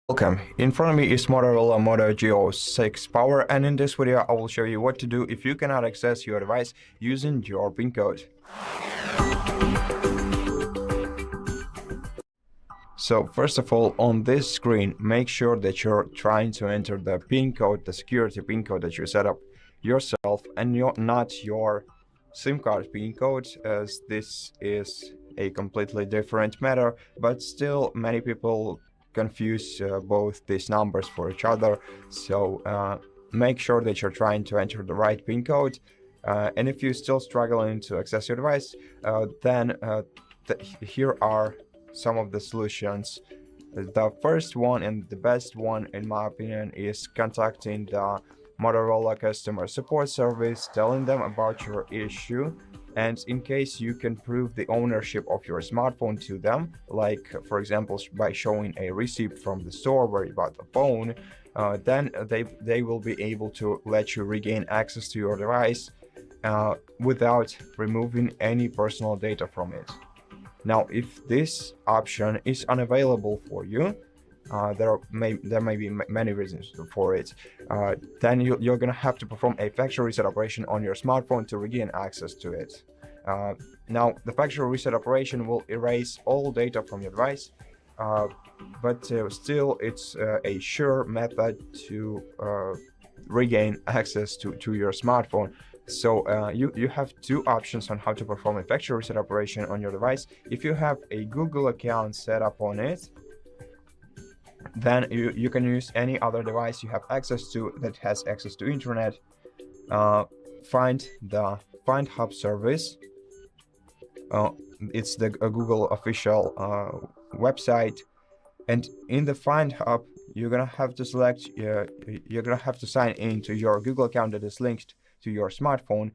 Welcome. In front of me is Motorola Moto G06 Power, and in this video I will show you what to do if you cannot access your device using your PIN code. So first of all, on this screen, make sure that you're trying to enter the PIN code, the security PIN code that you set up yourself, and not your SIM card PIN code, as this is a completely different matter, but still many people confuse both these numbers for each other. So make sure that you're trying to enter the right PIN code, and if you're still struggling to access your device, then here are some of the solutions. The first one and the best one in my opinion is contacting the Motorola customer support service, telling them about your issue, and in case you can prove the ownership of your smartphone to them, like for example by showing a receipt from the store where you bought the phone, then they will be able to let you regain access to your device without removing any personal data from it. Now, if this option is unavailable for you, there may be many reasons for it, then you're gonna have to perform a factory reset operation on your smartphone to regain access to it. Now, the factory reset operation will erase all data from your device, but still it's a sure method to regain access to your smartphone. So you have two options on how to perform a factory reset operation on your device. If you have a Google account set up on it, then you can use any other device you have access to that has access to internet. Find the Find Hub service. It's the Google official website, and in the Find Hub you're gonna have to select you're gonna have to sign into your Google account that is linked to your smartphone.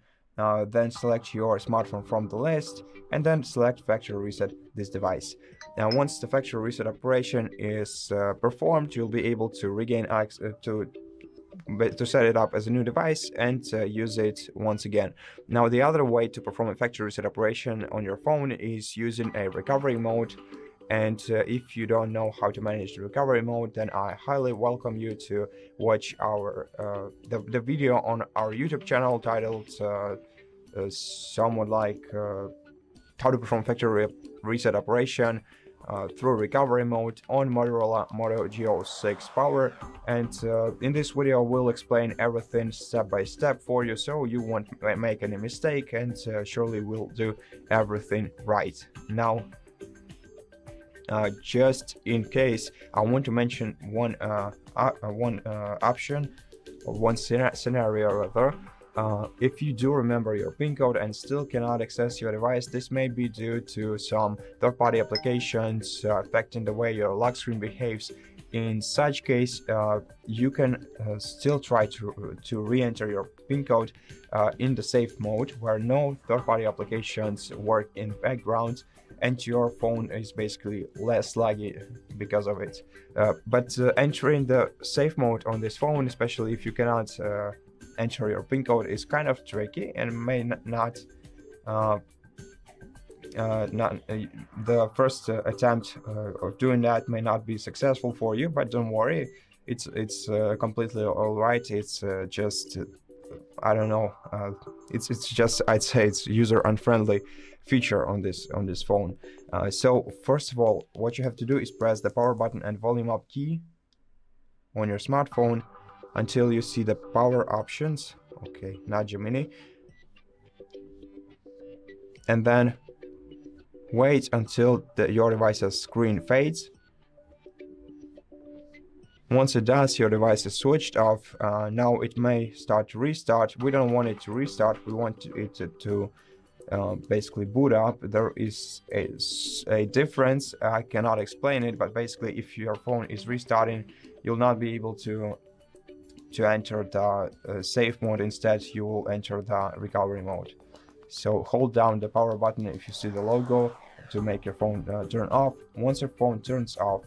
Then select your smartphone from the list, and then select factory reset this device. Now, once the factory reset operation is performed, you'll be able to regain access to set it up as a new device and use it once again. Now, the other way to perform a factory reset operation on your phone is using a recovery mode. And if you don't know how to manage the recovery mode, then I highly welcome you to watch our the video on our YouTube channel titled somewhat like how to perform factory reset operation through recovery mode on Motorola Moto G06 Power. And in this video we'll explain everything step by step for you, so you won't make any mistake, and surely we'll do everything right. Now, just in case, I want to mention one option, or one scenario rather. If you do remember your PIN code and still cannot access your device, this may be due to some third-party applications affecting the way your lock screen behaves. In such case, you can still try to re-enter your PIN code in the safe mode, where no third-party applications work in background, and your phone is basically less laggy because of it. But entering the safe mode on this phone, especially if you cannot enter your PIN code, is kind of tricky and may not the first attempt of doing that may not be successful for you. But don't worry, it's completely all right. It's just I don't know, it's just, I'd say it's user unfriendly feature on this phone. So first of all, what you have to do is press the power button and volume up key on your smartphone until you see the power options. Okay, not Gemini. And then wait until your device's screen fades. Once it does, your device is switched off. Now it may start to restart. We don't want it to restart. We want it to basically boot up. There is a difference. I cannot explain it, but basically if your phone is restarting, you'll not be able to enter the safe mode. Instead, you will enter the recovery mode. So hold down the power button if you see the logo to make your phone turn off. Once your phone turns off,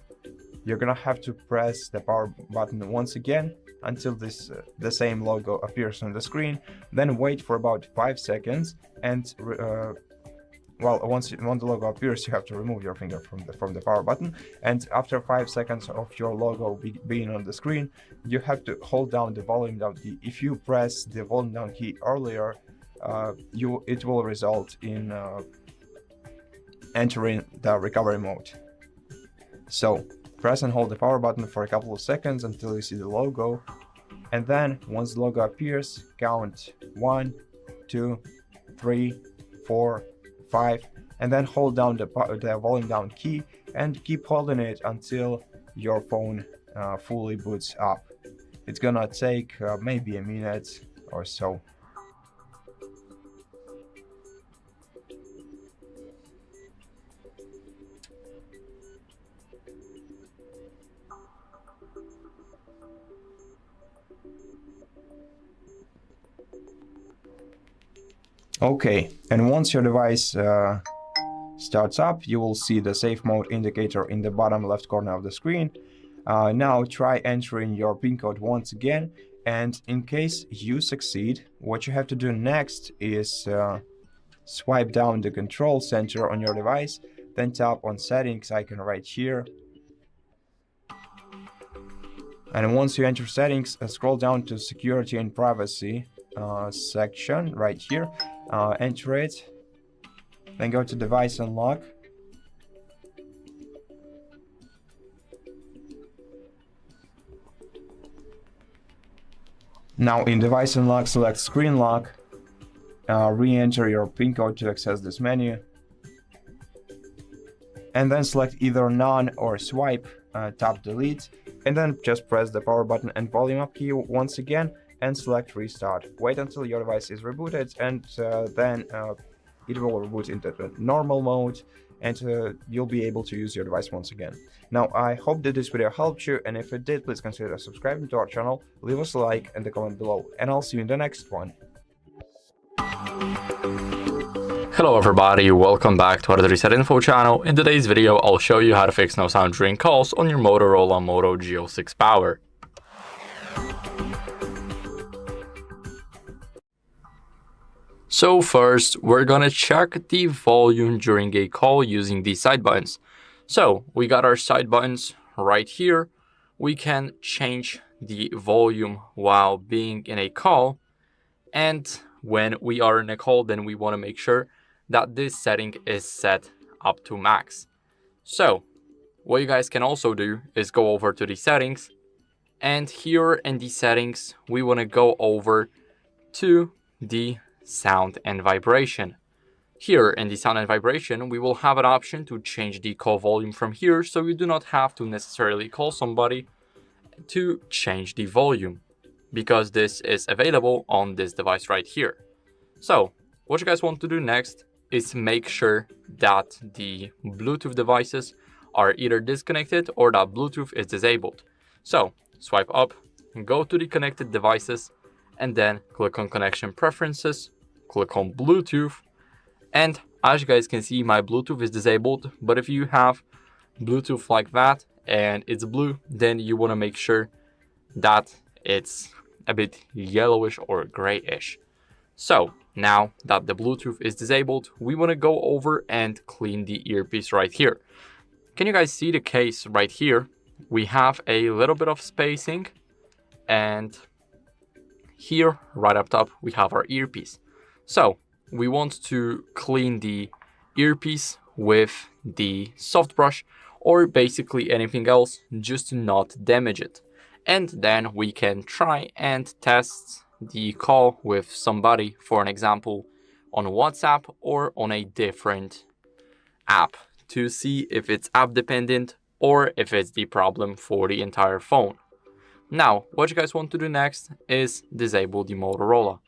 you're gonna have to press the power button once again until the same logo appears on the screen. Then wait for about 5 seconds, and well, once the logo appears, you have to remove your finger from the power button, and after 5 seconds of your logo being on the screen, you have to hold down the volume down key. If you press the volume down key earlier, it will result in entering the recovery mode. So press and hold the power button for a couple of seconds until you see the logo, and then once the logo appears, count 1, 2, 3, 4, 5, and then hold down the volume down key and keep holding it until your phone fully boots up. It's gonna take maybe a minute or so. Okay, and once your device starts up, you will see the safe mode indicator in the bottom left corner of the screen. Now try entering your PIN code once again, and in case you succeed, what you have to do next is swipe down the control center on your device, then tap on settings icon right here. And once you enter settings, scroll down to security and privacy section right here, enter it, then go to device unlock. Now in device unlock, select screen lock, re-enter your PIN code to access this menu, and then select either none or swipe, tap delete, and then just press the power button and volume up key once again and select restart. Wait until your device is rebooted, and then it will reboot into the normal mode, and you'll be able to use your device once again. Now, I hope that this video helped you, and if it did, please consider subscribing to our channel, leave us a like and a comment below, and I'll see you in the next one. Hello everybody, welcome back to HardReset.Info channel. In today's video, I'll show you how to fix no sound during calls on your Motorola Moto G06 Power. So first, we're gonna check the volume during a call using these side buttons. So we got our side buttons right here. We can change the volume while being in a call, and when we are in a call, then we want to make sure that this setting is set up to max. So what you guys can also do is go over to the settings, and here in the settings we want to go over to the sound and vibration. Here in the sound and vibration, we will have an option to change the call volume from here, so you do not have to necessarily call somebody to change the volume, because this is available on this device right here. So what you guys want to do next is make sure that the Bluetooth devices are either disconnected or that Bluetooth is disabled. So swipe up, go to the connected devices, and then click on connection preferences, click on Bluetooth, and as you guys can see, my Bluetooth is disabled. But if you have Bluetooth like that and it's blue, then you want to make sure that it's a bit yellowish or grayish. So now that the Bluetooth is disabled, we want to go over and clean the earpiece right here. Can you guys see the case right here? We have a little bit of spacing, and here right up top we have our earpiece. So we want to clean the earpiece with the soft brush or basically anything else, just to not damage it. And then we can try and test the call with somebody, for an example, on WhatsApp or on a different app, to see if it's app dependent or if it's the problem for the entire phone. Now, what you guys want to do next is disable the Motorola.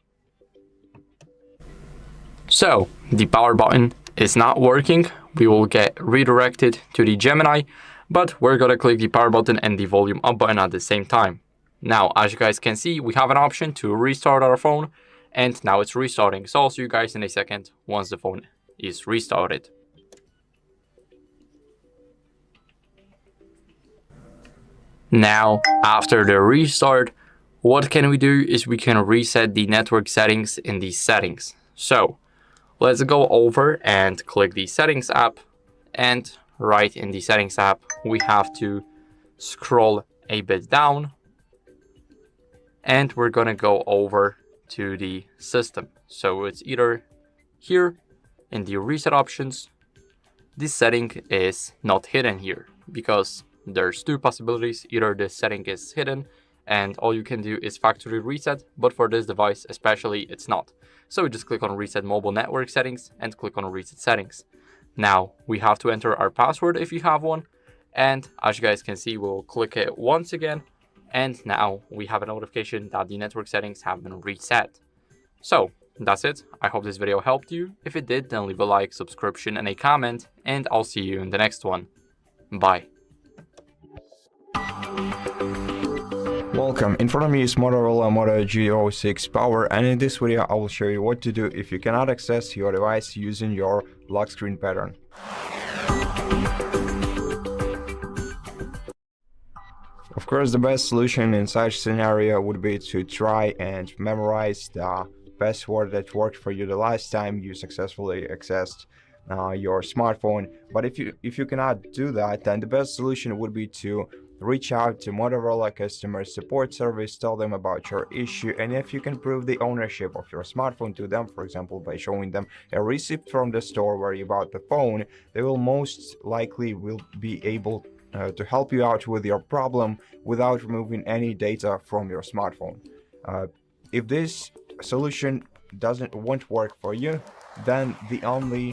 So the power button is not working. We will get redirected to the Gemini, but we're gonna click the power button and the volume up button at the same time. Now, as you guys can see, we have an option to restart our phone, and now it's restarting. So I'll see you guys in a second once the phone is restarted. Now, after the restart, what can we do is we can reset the network settings in these settings. So let's go over and click the Settings app, and right in the Settings app we have to scroll a bit down, and we're gonna go over to the System. So it's either here in the Reset options. This setting is not hidden here because there's two possibilities. Either this setting is hidden and all you can do is factory reset, but for this device especially it's not. So we just click on Reset Mobile Network Settings and click on Reset Settings. Now we have to enter our password if you have one, and as you guys can see, we'll click it once again, and now we have a notification that the network settings have been reset. So that's it. I hope this video helped you. If it did, then leave a like, subscription, and a comment, and I'll see you in the next one. Bye. Welcome, in front of me is Motorola Moto G06 Power, and in this video I will show you what to do if you cannot access your device using your lock screen pattern. Of course, the best solution in such scenario would be to try and memorize the password that worked for you the last time you successfully accessed your smartphone. But if you cannot do that, then the best solution would be to reach out to Motorola customer support service, tell them about your issue, and if you can prove the ownership of your smartphone to them, for example by showing them a receipt from the store where you bought the phone, they will most likely be able to help you out with your problem without removing any data from your smartphone. If this solution won't work for you, then the only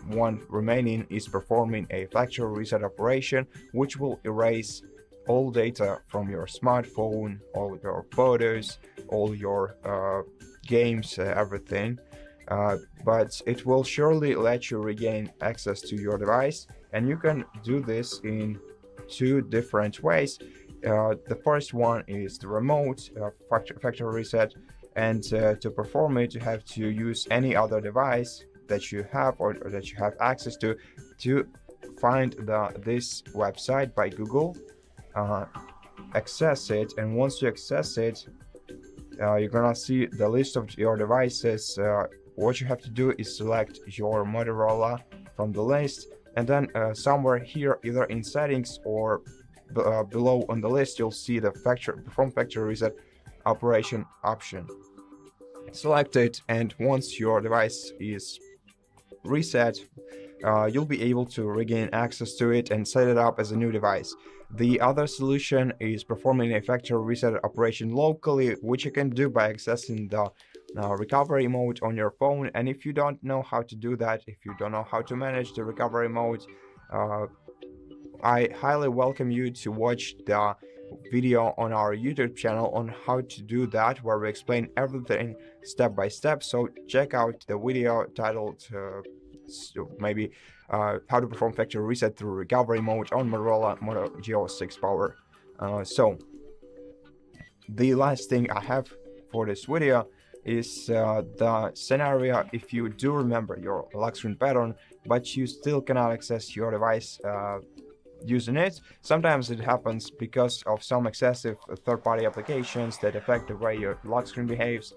one remaining is performing a factory reset operation, which will erase all data from your smartphone, all your photos, all your games, everything. But it will surely let you regain access to your device, and you can do this in two different ways. The first one is the remote factory reset, and to perform it you have to use any other device that you have or that you have access to find this website by Google, access it, and once you access it, you're gonna see the list of your devices. What you have to do is select your Motorola from the list, and then somewhere here, either in settings or below on the list, you'll see the perform factory reset operation option. Select it, and once your device is reset, you'll be able to regain access to it and set it up as a new device. The other solution is performing a factory reset operation locally, which you can do by accessing the recovery mode on your phone. And if you don't know how to do that, if you don't know how to manage the recovery mode, I highly welcome you to watch the video on our YouTube channel on how to do that, where we explain everything step by step. So check out the video titled maybe how to perform factory reset through recovery mode on Motorola Moto G06 Power. So the last thing I have for this video is the scenario if you do remember your lock screen pattern but you still cannot access your device using it. Sometimes it happens because of some excessive third-party applications that affect the way your lock screen behaves.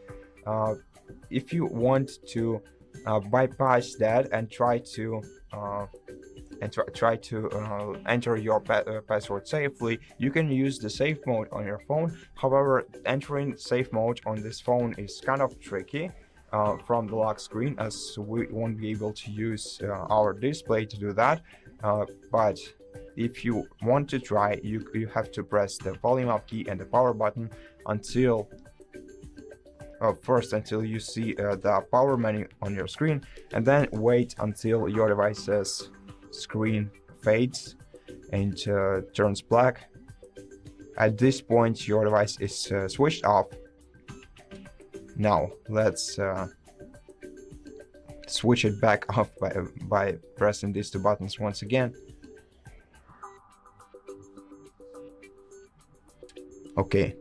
If you want to bypass that and try to enter your password safely, you can use the safe mode on your phone. However, entering safe mode on this phone is kind of tricky from the lock screen, as we won't be able to use our display to do that. But if you want to try, you have to press the volume up key and the power button until until you see the power menu on your screen, and then wait until your device's screen fades and turns black. At this point your device is switched off. Now let's switch it back off by pressing these two buttons once again. Okay,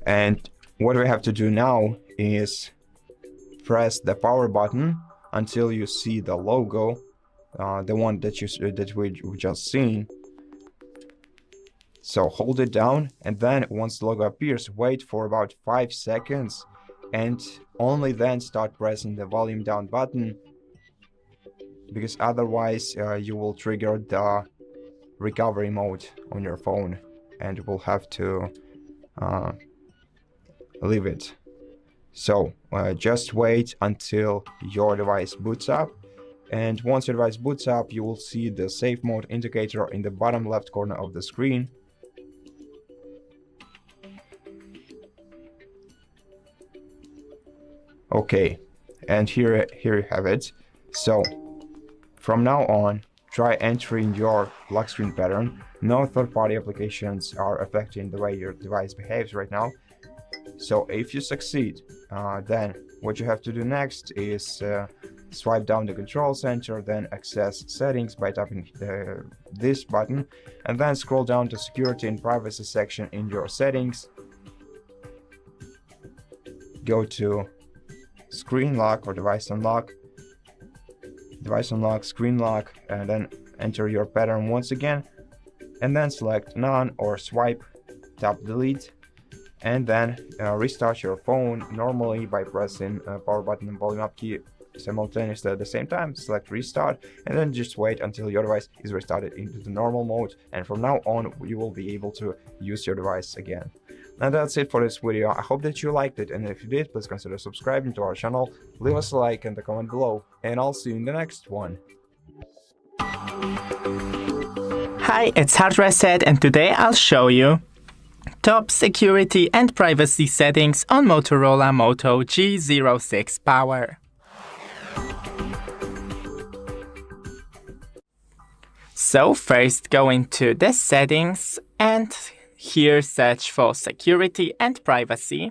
and what we have to do now is press the power button until you see the logo, the one that we just seen. So hold it down, and then once the logo appears, wait for about 5 seconds, and only then start pressing the volume down button because otherwise you will trigger the recovery mode on your phone and you will have to leave it. So just wait until your device boots up, and once your device boots up, you will see the safe mode indicator in the bottom left corner of the screen. Okay, and here you have it. So from now on, try entering your lock screen pattern. No third-party applications are affecting the way your device behaves right now. So if you succeed, then what you have to do next is swipe down the control center, then access settings by tapping this button, and then scroll down to security and privacy section in your settings. Go to screen lock or device unlock, screen lock, and then enter your pattern once again, and then select none or swipe, tap delete, and then restart your phone normally by pressing power button and volume up key simultaneously at the same time. Select restart, and then just wait until your device is restarted into the normal mode, and from now on you will be able to use your device again. And that's it for this video. I hope that you liked it, and if you did, please consider subscribing to our channel, leave us a like and a comment below, and I'll see you in the next one. Hi, it's HardReset, and today I'll show you top security and privacy settings on Motorola Moto G06 Power. So first go into the settings and here search for security and privacy,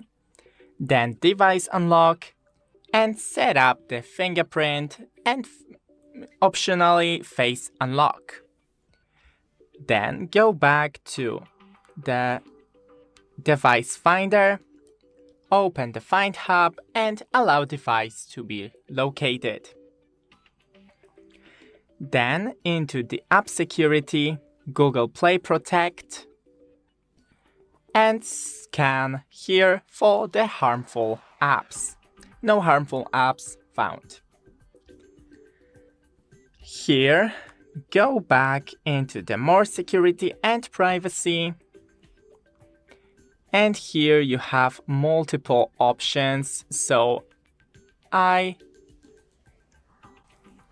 then device unlock and set up the fingerprint and optionally face unlock. Then go back to the device finder, open the Find Hub and allow device to be located. Then into the app security, Google Play Protect, and scan here for the harmful apps. No harmful apps found. Here, go back into the More Security and Privacy, and here you have multiple options, so I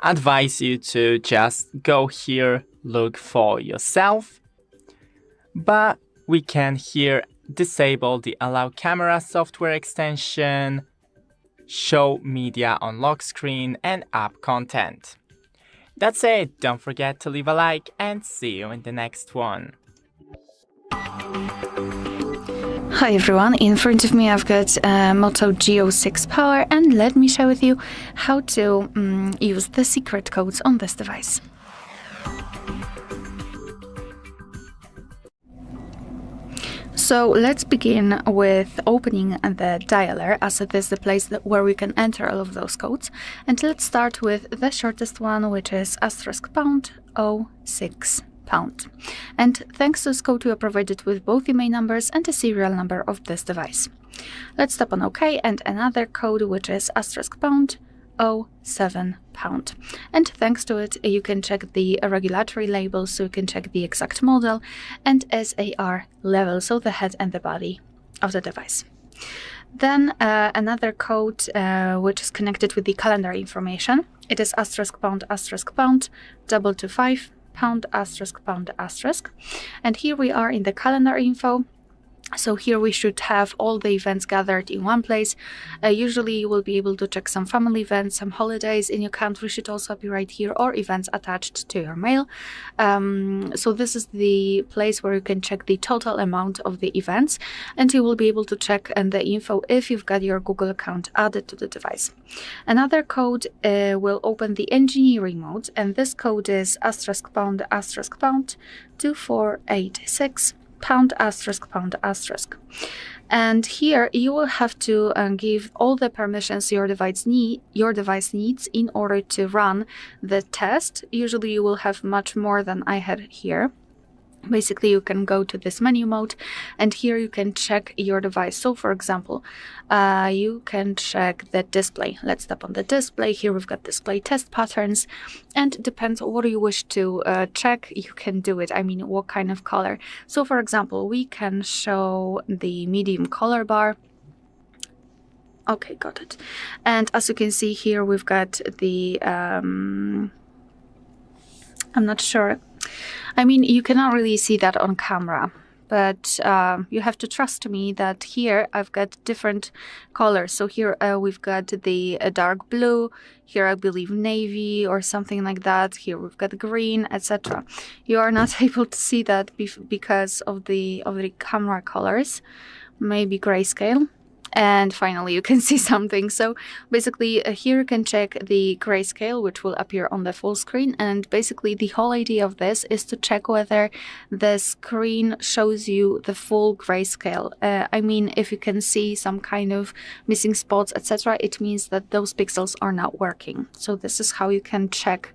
advise you to just go here, look for yourself, but we can here disable the Allow Camera software extension, Show Media on Lock Screen, and App Content. That's it, don't forget to leave a like and see you in the next one. Hi everyone, in front of me I've got Moto G06 Power, and let me share with you how to use the secret codes on this device. So let's begin with opening the dialer, as it is the place where we can enter all of those codes. And let's start with the shortest one, which is *#06#. And thanks to this code, we are provided with both IMEI numbers and the serial number of this device. Let's tap on OK, and another code, which is *#07#. And thanks to it, you can check the regulatory labels, so you can check the exact model and SAR level, so the head and the body of the device. Then another code which is connected with the calendar information. It is *##225###. And here we are in the calendar info. So here we should have all the events gathered in one place. Usually you will be able to check some family events, some holidays in your country should also be right here, or events attached to your mail. So this is the place where you can check the total amount of the events, and you will be able to check the info if you've got your Google account added to the device. Another code will open the engineering mode, and this code is *##2486###. And here you will have to give all the permissions your device needs in order to run the test. Usually you will have much more than I had here. Basically, you can go to this menu mode, and here you can check your device. So for example, you can check the display. Let's tap on the display. Here we've got display test patterns, and it depends on what you wish to check. You can do it. I mean, what kind of color. So for example, we can show the medium color bar. Okay, got it. And as you can see here, we've got the I'm not sure. I mean, you cannot really see that on camera, but you have to trust me that here I've got different colors. So here we've got the dark blue, here I believe navy or something like that. Here we've got green, etc. You are not able to see that because of the camera colors, maybe grayscale. And finally, you can see something. So basically, here you can check the grayscale, which will appear on the full screen. And basically, the whole idea of this is to check whether the screen shows you the full grayscale. I mean, if you can see some kind of missing spots, etc., it means that those pixels are not working. So this is how you can check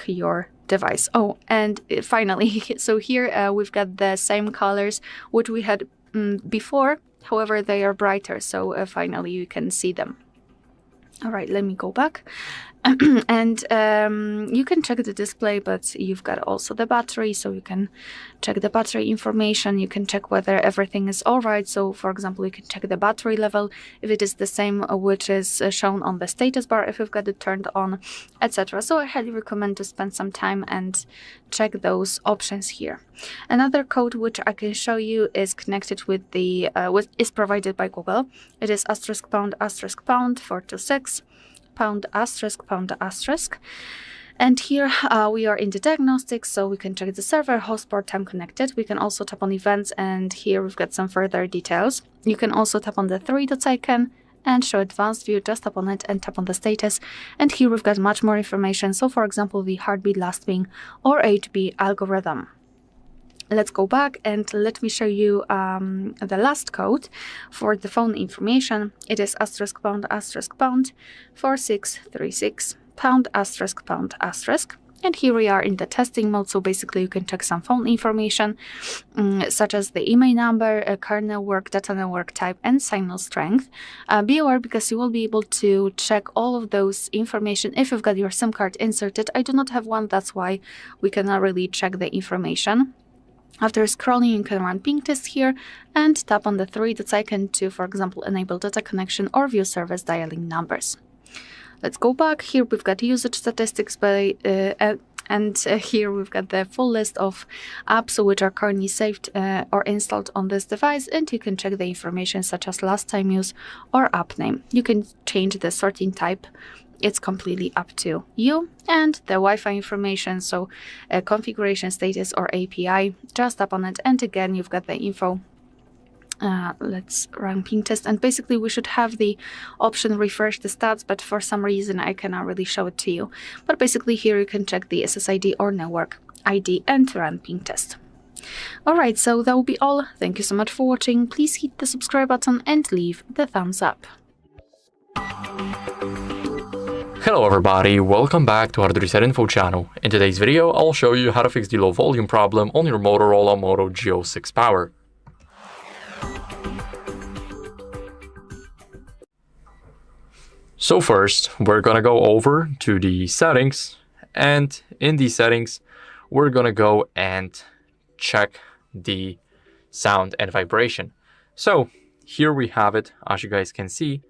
your device. Oh, and finally, so here we've got the same colors which we had before. However, they are brighter, so finally you can see them. All right, let me go back. And you can check the display, but you've got also the battery, so you can check the battery information. You can check whether everything is all right. So, for example, you can check the battery level, if it is the same which is shown on the status bar, if you've got it turned on, etc. So I highly recommend to spend some time and check those options here. Another code which I can show you is connected with the is provided by Google. It is *##426 #*#. And here we are in the diagnostics, so we can check the server, host port, time connected. We can also tap on events, and here we've got some further details. You can also tap on the three dots icon and show advanced view. Just tap on it and tap on the status, and here we've got much more information. So for example, the heartbeat, last ping, or HB algorithm. Let's go back and let me show you the last code for the phone information. It is *##4636 #*##. And here we are in the testing mode. So basically you can check some phone information such as the IMEI number, car network, data network type, and signal strength. Be aware, because you will be able to check all of those information if you've got your SIM card inserted. I do not have one, that's why we cannot really check the information. After scrolling, you can run ping test here and tap on the three dots icon to, for example, enable data connection or view service dialing numbers. Let's go back. Here we've got usage statistics and here we've got the full list of apps which are currently saved or installed on this device, and you can check the information such as last time use or app name. You can change the sorting type. It's completely up to you. And the Wi-Fi information, so configuration status or API, just tap on it, and again you've got the info. Let's run ping test, and basically we should have the option refresh the stats, but for some reason I cannot really show it to you. But basically here you can check the SSID or network ID and run ping test. Alright, so that will be all. Thank you so much for watching. Please hit the subscribe button and leave the thumbs up. Hello everybody, welcome back to HardReset.Info channel. In today's video, I'll show you how to fix the low volume problem on your Motorola Moto G06 Power. So first, we're gonna go over to the settings, and in the settings, we're gonna go and check the sound and vibration. So here we have it, as you guys can see.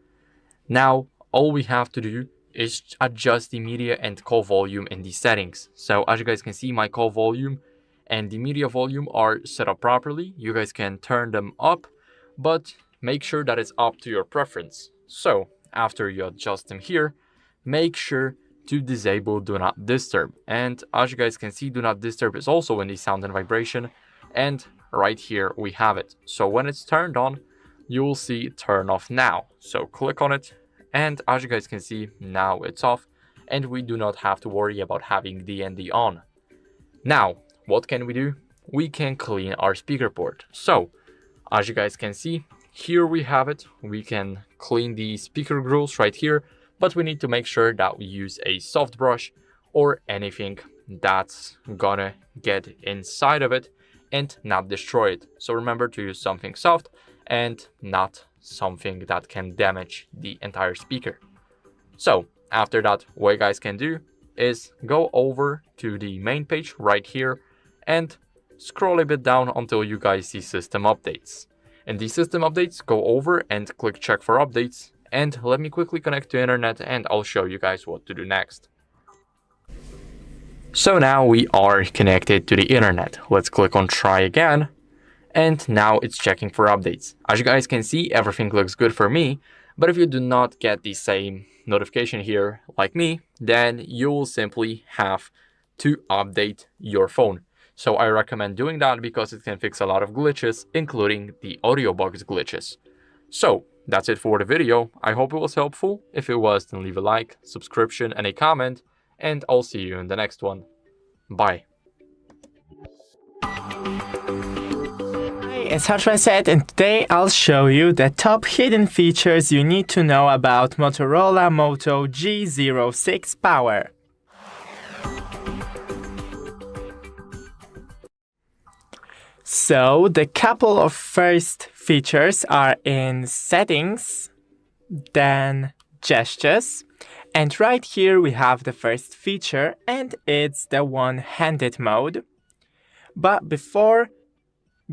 Now, all we have to do is adjust the media and call volume in the settings. So as you guys can see, my call volume and the media volume are set up properly. You guys can turn them up, but make sure that it's up to your preference. So after you adjust them here, make sure to disable Do Not Disturb. And as you guys can see, Do Not Disturb is also in the sound and vibration, and right here we have it. So when it's turned on, you will see Turn Off Now. So click on it, and as you guys can see, now it's off, and we do not have to worry about having DND on. Now, what can we do? We can clean our speaker port. So, as you guys can see, here we have it. We can clean the speaker grills right here, but we need to make sure that we use a soft brush or anything that's gonna get inside of it and not destroy it. So remember to use something soft and not something that can damage the entire speaker. So after that, what you guys can do is go over to the main page right here and scroll a bit down until you guys see system updates. In the system updates, go over and click check for updates, and let me quickly connect to internet and I'll show you guys what to do next. So now we are connected to the internet. Let's click on try again, and now it's checking for updates. As you guys can see, everything looks good for me, but if you do not get the same notification here like me, then you will simply have to update your phone. So I recommend doing that because it can fix a lot of glitches, including the audio bugs glitches. So that's it for the video. I hope it was helpful. If it was, then leave a like, subscription, and a comment, and I'll see you in the next one. Bye. Hi, it's HardReset, and today I'll show you the top hidden features you need to know about Motorola Moto G06 Power. So the couple of first features are in settings, then gestures, and right here we have the first feature, and it's the one-handed mode. But before,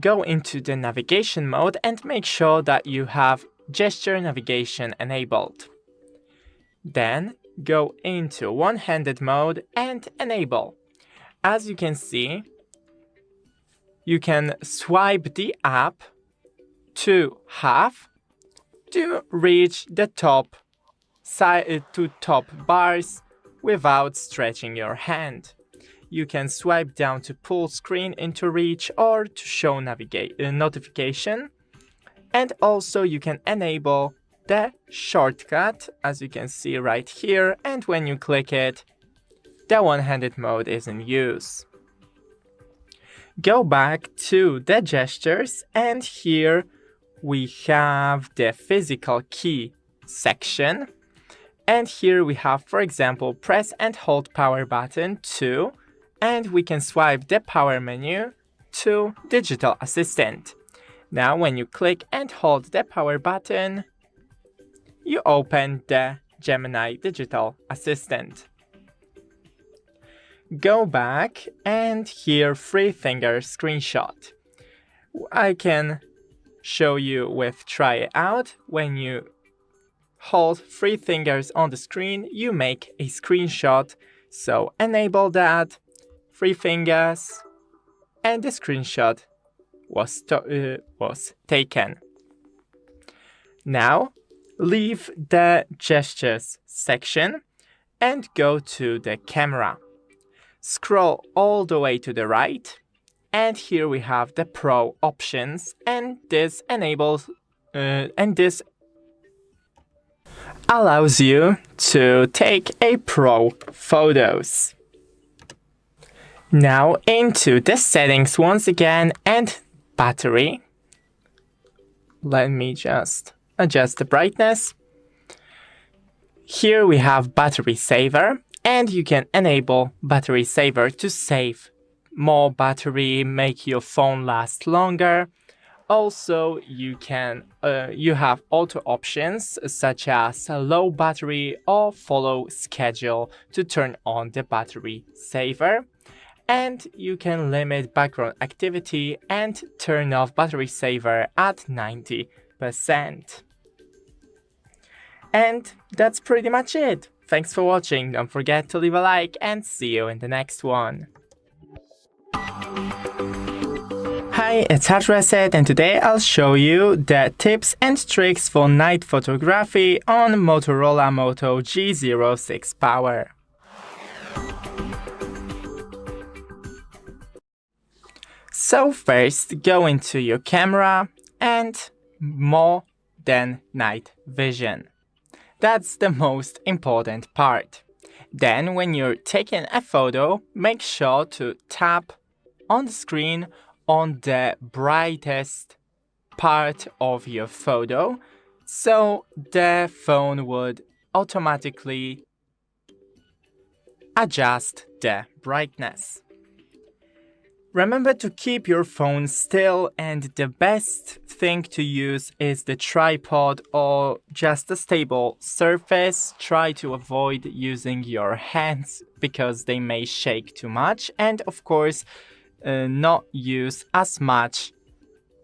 go into the navigation mode and make sure that you have gesture navigation enabled. Then go into one-handed mode and enable. As you can see, you can swipe the app to half to reach the top bars without stretching your hand. You can swipe down to pull screen into reach or to show notification. And also you can enable the shortcut, as you can see right here, and when you click it, the one-handed mode is in use. Go back to the gestures, and here we have the physical key section. And here we have, for example, press and hold power button to, and we can swipe the power menu to digital assistant. Now when you click and hold the power button, you open the Gemini digital assistant. Go back, and here 3-finger screenshot. I can show you with try it out. When you hold 3 fingers on the screen, you make a screenshot. So enable that, 3 fingers, and the screenshot was taken. Now leave the gestures section and go to the camera. Scroll all the way to the right, and here we have the Pro options, and this enables this allows you to take a Pro photos. Now into the settings once again, and battery. Let me just adjust the brightness. Here we have battery saver, and you can enable battery saver to save more battery, make your phone last longer. Also, you have auto options such as low battery or follow schedule to turn on the battery saver. And you can limit background activity and turn off battery saver at 90%. And that's pretty much it. Thanks for watching. Don't forget to leave a like, and see you in the next one. Hi, it's HardReset, and today I'll show you the tips and tricks for night photography on Motorola Moto G06 Power. So first, go into your camera and more than night vision. That's the most important part. Then when you're taking a photo, make sure to tap on the screen on the brightest part of your photo, so the phone would automatically adjust the brightness. Remember to keep your phone still, and the best thing to use is the tripod or just a stable surface. Try to avoid using your hands because they may shake too much, and of course not use as much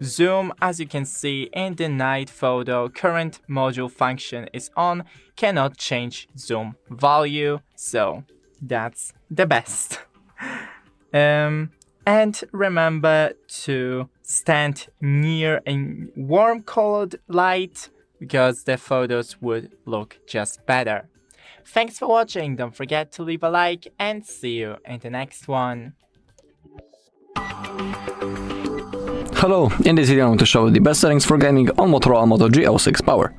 zoom. As you can see in the night photo, current module function is on, cannot change zoom value, so that's the best. And remember to stand near a warm colored light because the photos would look just better. Thanks for watching, don't forget to leave a like and see you in the next one. Hello, in this video I'm going to show you the best settings for gaming on Motorola Moto G06 Power.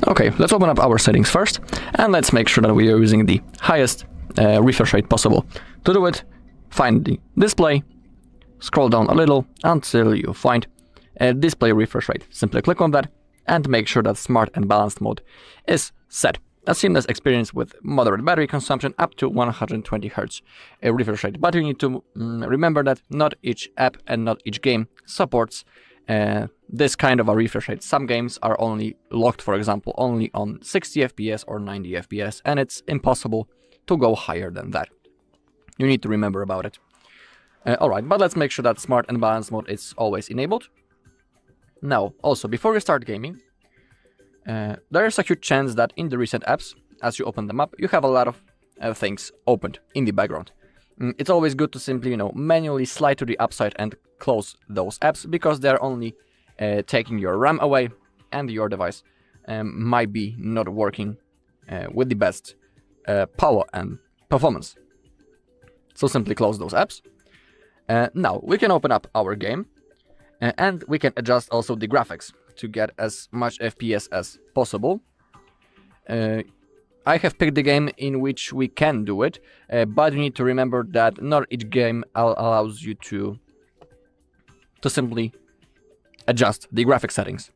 Okay, let's open up our settings first, and let's make sure that we are using the highest refresh rate possible. To do it, find the display, scroll down a little until you find display refresh rate. Simply click on that and make sure that smart and balanced mode is set. A seamless experience with moderate battery consumption up to 120 Hz refresh rate. But you need to remember that not each app and not each game supports this kind of a refresh rate. Some games are only locked, for example, only on 60 FPS or 90 FPS, and it's impossible to go higher than that. You need to remember about it. Alright, but let's make sure that smart and balanced mode is always enabled. Now, also, before you start gaming, there is a huge chance that in the recent apps, as you open them up, you have a lot of things opened in the background. It's always good to simply, manually slide to the upside and close those apps, because they're only taking your RAM away, and your device might be not working with the best power and performance. So simply close those apps. Now we can open up our game, and we can adjust also the graphics to get as much FPS as possible. I have picked the game in which we can do it, but you need to remember that not each game allows you to simply adjust the graphic settings.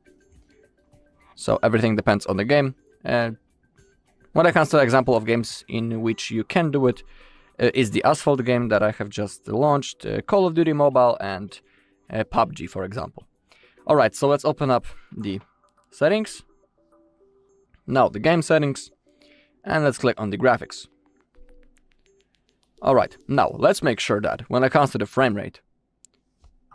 So everything depends on the game. When it comes to the example of games in which you can do it, is the Asphalt game that I have just launched, Call of Duty Mobile, and PUBG, for example. Alright, so let's open up the settings. Now the game settings, and let's click on the graphics. Alright, now let's make sure that when it comes to the frame rate,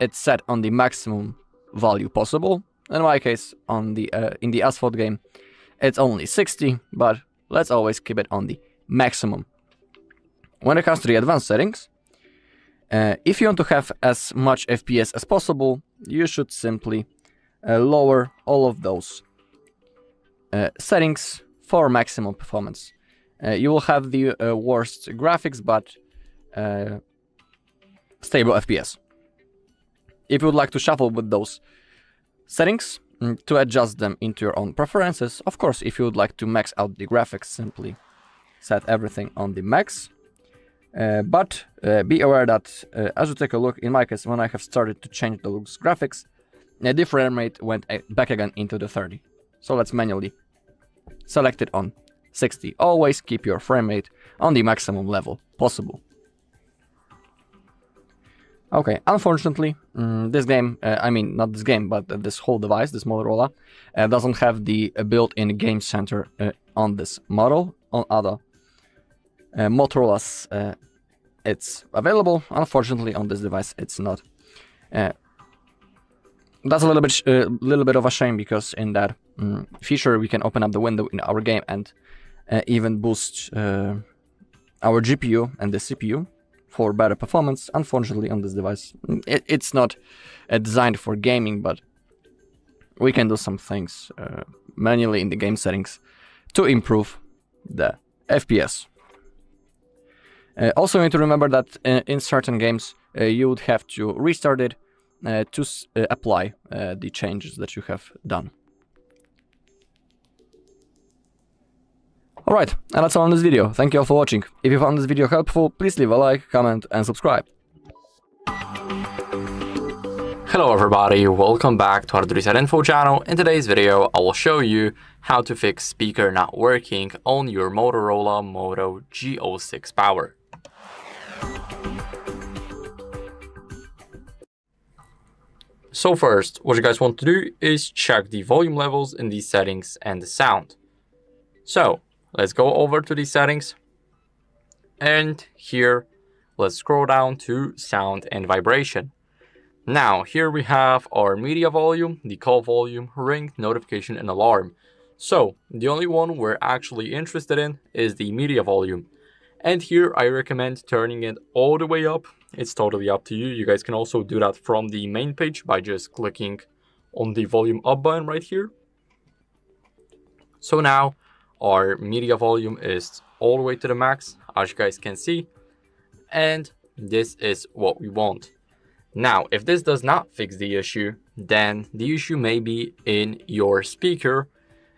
it's set on the maximum value possible. In my case, on the in the Asphalt game, it's only 60, but let's always keep it on the maximum. When it comes to the advanced settings, if you want to have as much FPS as possible, you should simply lower all of those settings for maximum performance. You will have the worst graphics, but stable FPS. If you would like to shuffle with those settings to adjust them into your own preferences, of course, if you would like to max out the graphics, simply set everything on the max. But be aware that as you take a look, in my case, when I have started to change those graphics, the frame rate went back again into the 30. So let's manually select it on 60. Always keep your frame rate on the maximum level possible. Okay, unfortunately, this game, I mean, not this game, but this whole device, this Motorola, doesn't have the built-in game center on this model. On other Motorola's, it's available. Unfortunately, on this device, it's not. That's a little bit of a shame, because in that feature, we can open up the window in our game and even boost our GPU and the CPU for better performance. Unfortunately, on this device, it's not designed for gaming, but we can do some things manually in the game settings to improve the FPS. Also, you need to remember that in certain games, you would have to restart it to apply the changes that you have done. Alright, and that's all in this video. Thank you all for watching. If you found this video helpful, please leave a like, comment and subscribe. Hello everybody, welcome back to HardReset.Info channel. In today's video, I will show you how to fix speaker not working on your Motorola Moto G06 Power. So first, what you guys want to do is check the volume levels in these settings and the sound. So let's go over to these settings, and here let's scroll down to sound and vibration. Now here we have our media volume, the call volume, ring, notification, and alarm. So the only one we're actually interested in is the media volume. And here I recommend turning it all the way up. It's totally up to you. You guys can also do that from the main page by just clicking on the volume up button right here. So now our media volume is all the way to the max, as you guys can see. And this is what we want. Now, if this does not fix the issue, then the issue may be in your speaker,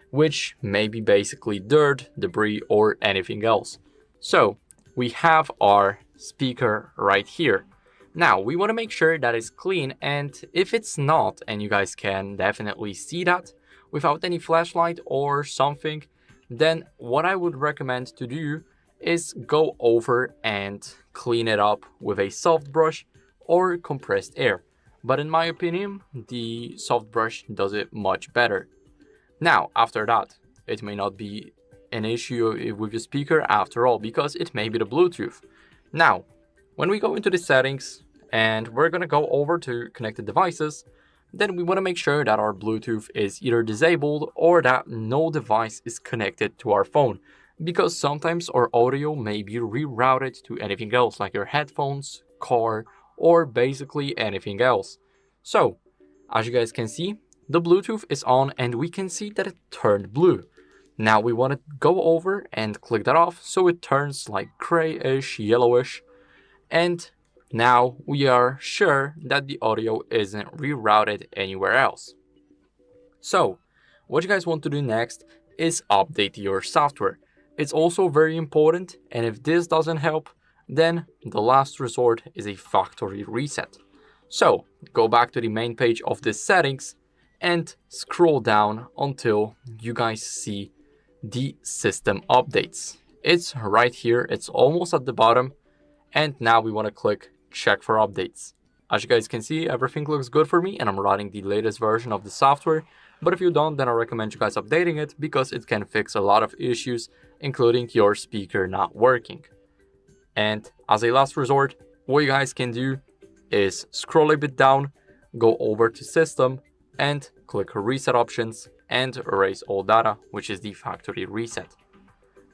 which may be basically dirt, debris, or anything else. So we have our speaker right here. Now we want to make sure that it's clean, and if it's not, and you guys can definitely see that without any flashlight or something, then what I would recommend to do is go over and clean it up with a soft brush or compressed air. But in my opinion, the soft brush does it much better. Now, after that, it may not be an issue with your speaker after all, because it may be the Bluetooth. Now, when we go into the settings and we're gonna go over to connected devices, then we wanna make sure that our Bluetooth is either disabled or that no device is connected to our phone, because sometimes our audio may be rerouted to anything else, like your headphones, car, or basically anything else. So, as you guys can see, the Bluetooth is on and we can see that it turned blue. Now we want to go over and click that off so it turns like grayish, yellowish, and now we are sure that the audio isn't rerouted anywhere else. So, what you guys want to do next is update your software. It's also very important, and if this doesn't help, then the last resort is a factory reset. So go back to the main page of the settings and scroll down until you guys see the system updates. It's right here, it's almost at the bottom, and now we want to click check for updates. As you guys can see, everything looks good for me and I'm running the latest version of the software, but if you don't, then I recommend you guys updating it because it can fix a lot of issues, including your speaker not working. And as a last resort, what you guys can do is scroll a bit down, go over to System, and click Reset Options and Erase All Data, which is the factory reset.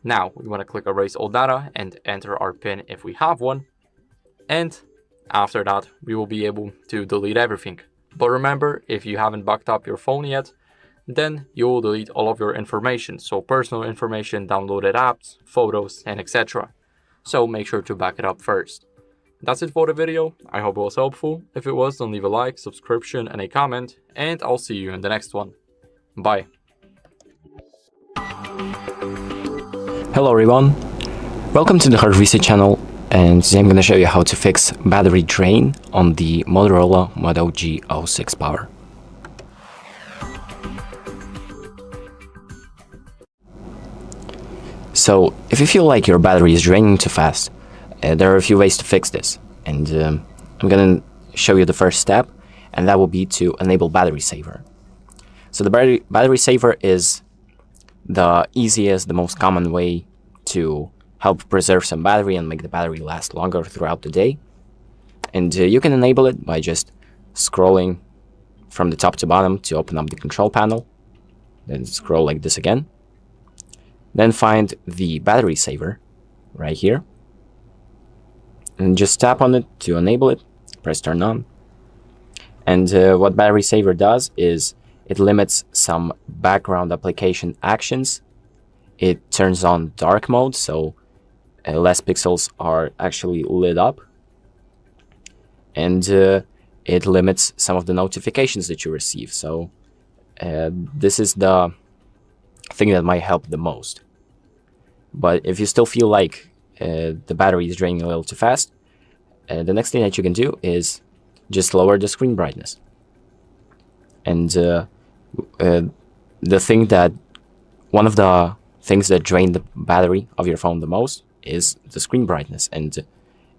Now, we want to click Erase All Data and enter our PIN if we have one. And after that, we will be able to delete everything. But remember, if you haven't backed up your phone yet, then you will delete all of your information. So personal information, downloaded apps, photos, and etc. So make sure to back it up first. That's it for the video. I hope it was helpful. If it was, then leave a like, subscription, and a comment, and I'll see you in the next one. Bye. Hello everyone, welcome to the HardReset channel, and today I'm going to show you how to fix battery drain on the Motorola Moto G06 Power. So, if you feel like your battery is draining too fast, there are a few ways to fix this, and I'm going to show you the first step, and that will be to enable battery saver. So the battery saver is the easiest, the most common way to help preserve some battery and make the battery last longer throughout the day. And you can enable it by just scrolling from the top to bottom to open up the control panel, then scroll like this again. Then find the battery saver right here and just tap on it to enable it, press turn on. And what battery saver does is it limits some background application actions. It turns on dark mode, so less pixels are actually lit up. And it limits some of the notifications that you receive. So this is the thing that might help the most. But if you still feel like the battery is draining a little too fast, the next thing that you can do is just lower the screen brightness. And one of the things that drain the battery of your phone the most is the screen brightness. And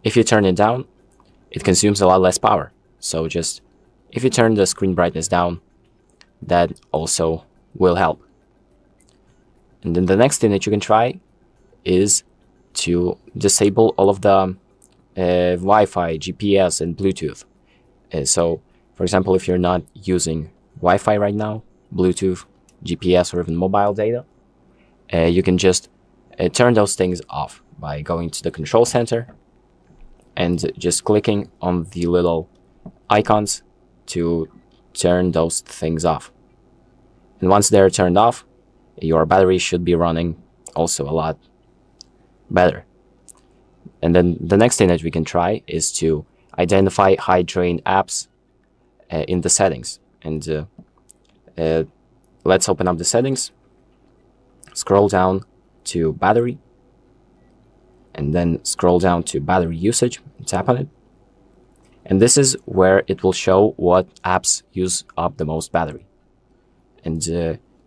if you turn it down, it consumes a lot less power. So just if you turn the screen brightness down, that also will help. And then the next thing that you can try is to disable all of the Wi-Fi, GPS, and Bluetooth. So, for example, if you're not using Wi-Fi right now, Bluetooth, GPS, or even mobile data, you can just turn those things off by going to the control center and just clicking on the little icons to turn those things off. And once they're turned off, your battery should be running also a lot better. And then the next thing that we can try is to identify high drain apps in the settings. And let's open up the settings, scroll down to battery, and then scroll down to battery usage, tap on it. And this is where it will show what apps use up the most battery. And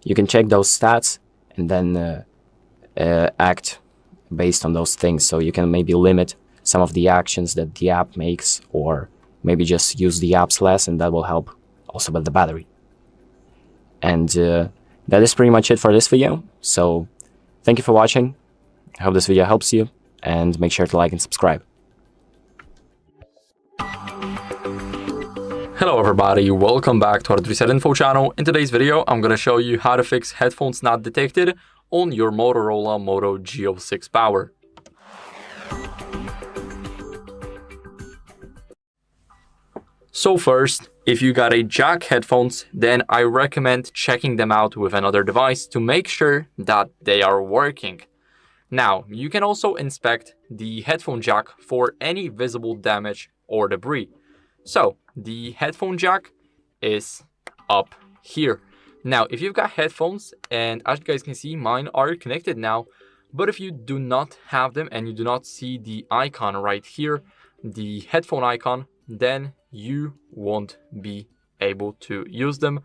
you can check those stats and then act based on those things. So you can maybe limit some of the actions that the app makes, or maybe just use the apps less, and that will help also with the battery. And that is pretty much it for this video. So thank you for watching. I hope this video helps you, and make sure to like and subscribe. Hello everybody, welcome back to HardReset.Info channel. In today's video, I'm going to show you how to fix headphones not detected on your Motorola Moto G06 Power. So first, if you got a jack headphones, then I recommend checking them out with another device to make sure that they are working. Now, you can also inspect the headphone jack for any visible damage or debris. So, the headphone jack is up here. Now, if you've got headphones, and as you guys can see, mine are connected now, but if you do not have them and you do not see the icon right here, the headphone icon, then you won't be able to use them,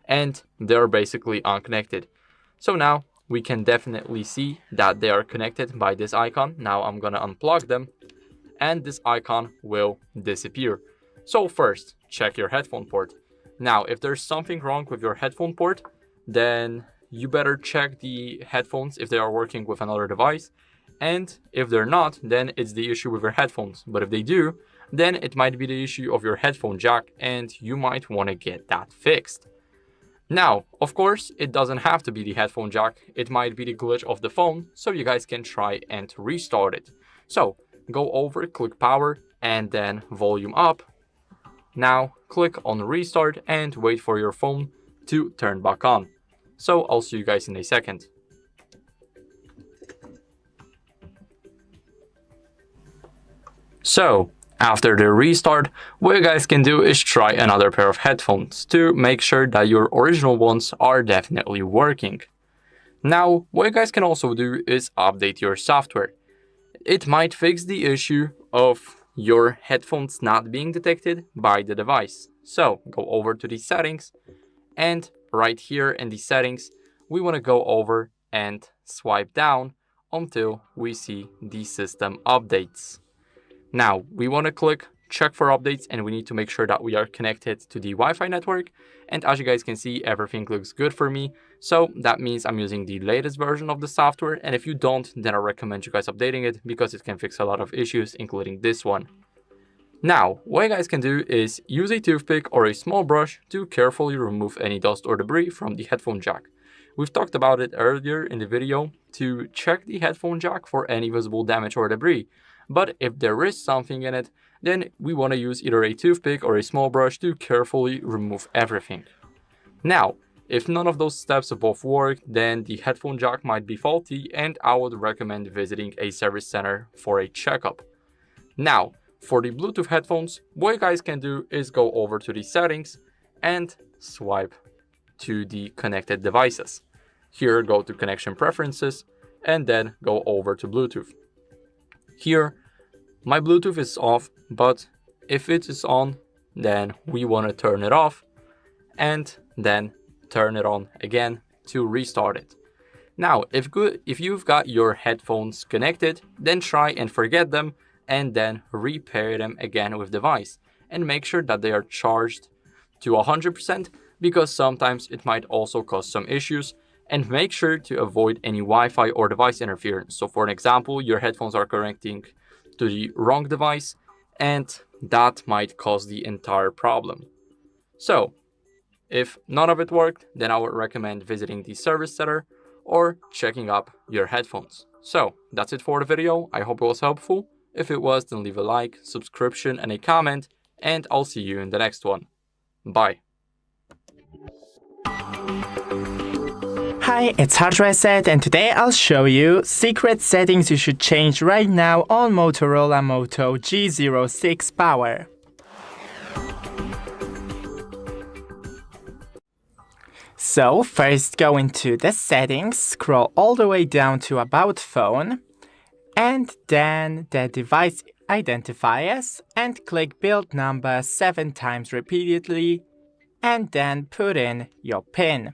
and they're basically unconnected. So now we can definitely see that they are connected by this icon. Now I'm gonna unplug them, and this icon will disappear. So first, check your headphone port. Now, if there's something wrong with your headphone port, then you better check the headphones if they are working with another device. And if they're not, then it's the issue with your headphones. But if they do, then it might be the issue of your headphone jack, and you might want to get that fixed. Now, of course, it doesn't have to be the headphone jack. It might be the glitch of the phone, so you guys can try and restart it. So, go over, click power, and then volume up. Now, click on restart and wait for your phone to turn back on. So, I'll see you guys in a second. So, after the restart, what you guys can do is try another pair of headphones to make sure that your original ones are definitely working. Now, what you guys can also do is update your software. It might fix the issue of your headphones not being detected by the device. So, go over to the settings, and right here in the settings, we want to go over and swipe down until we see the system updates. Now, we want to click check for updates, and we need to make sure that we are connected to the Wi-Fi network. And as you guys can see, everything looks good for me. So that means I'm using the latest version of the software. And if you don't, then I recommend you guys updating it, because it can fix a lot of issues, including this one. Now, what you guys can do is use a toothpick or a small brush to carefully remove any dust or debris from the headphone jack. We've talked about it earlier in the video to check the headphone jack for any visible damage or debris. But if there is something in it, then we want to use either a toothpick or a small brush to carefully remove everything. Now, if none of those steps above work, then the headphone jack might be faulty, and I would recommend visiting a service center for a checkup. Now, for the Bluetooth headphones, what you guys can do is go over to the settings and swipe to the connected devices. Here, go to connection preferences, and then go over to Bluetooth. Here, my Bluetooth is off, but if it is on, then we want to turn it off. and then turn it on again to restart it. Now, if you've got your headphones connected, then try and forget them and then repair them again with device. And make sure that they are charged to 100% because sometimes it might also cause some issues. And make sure to avoid any Wi-Fi or device interference. So for an example, your headphones are connecting to the wrong device and that might cause the entire problem. So if none of it worked, then I would recommend visiting the service center or checking up your headphones. So that's it for the video. I hope it was helpful. If it was, then leave a like, subscription, and a comment, and I'll see you in the next one. Bye. Hi, it's HardReset, and today I'll show you secret settings you should change right now on Motorola Moto G06 Power. So first go into the settings, scroll all the way down to About Phone, and then the device identifiers, and click build number 7 times repeatedly, and then put in your PIN.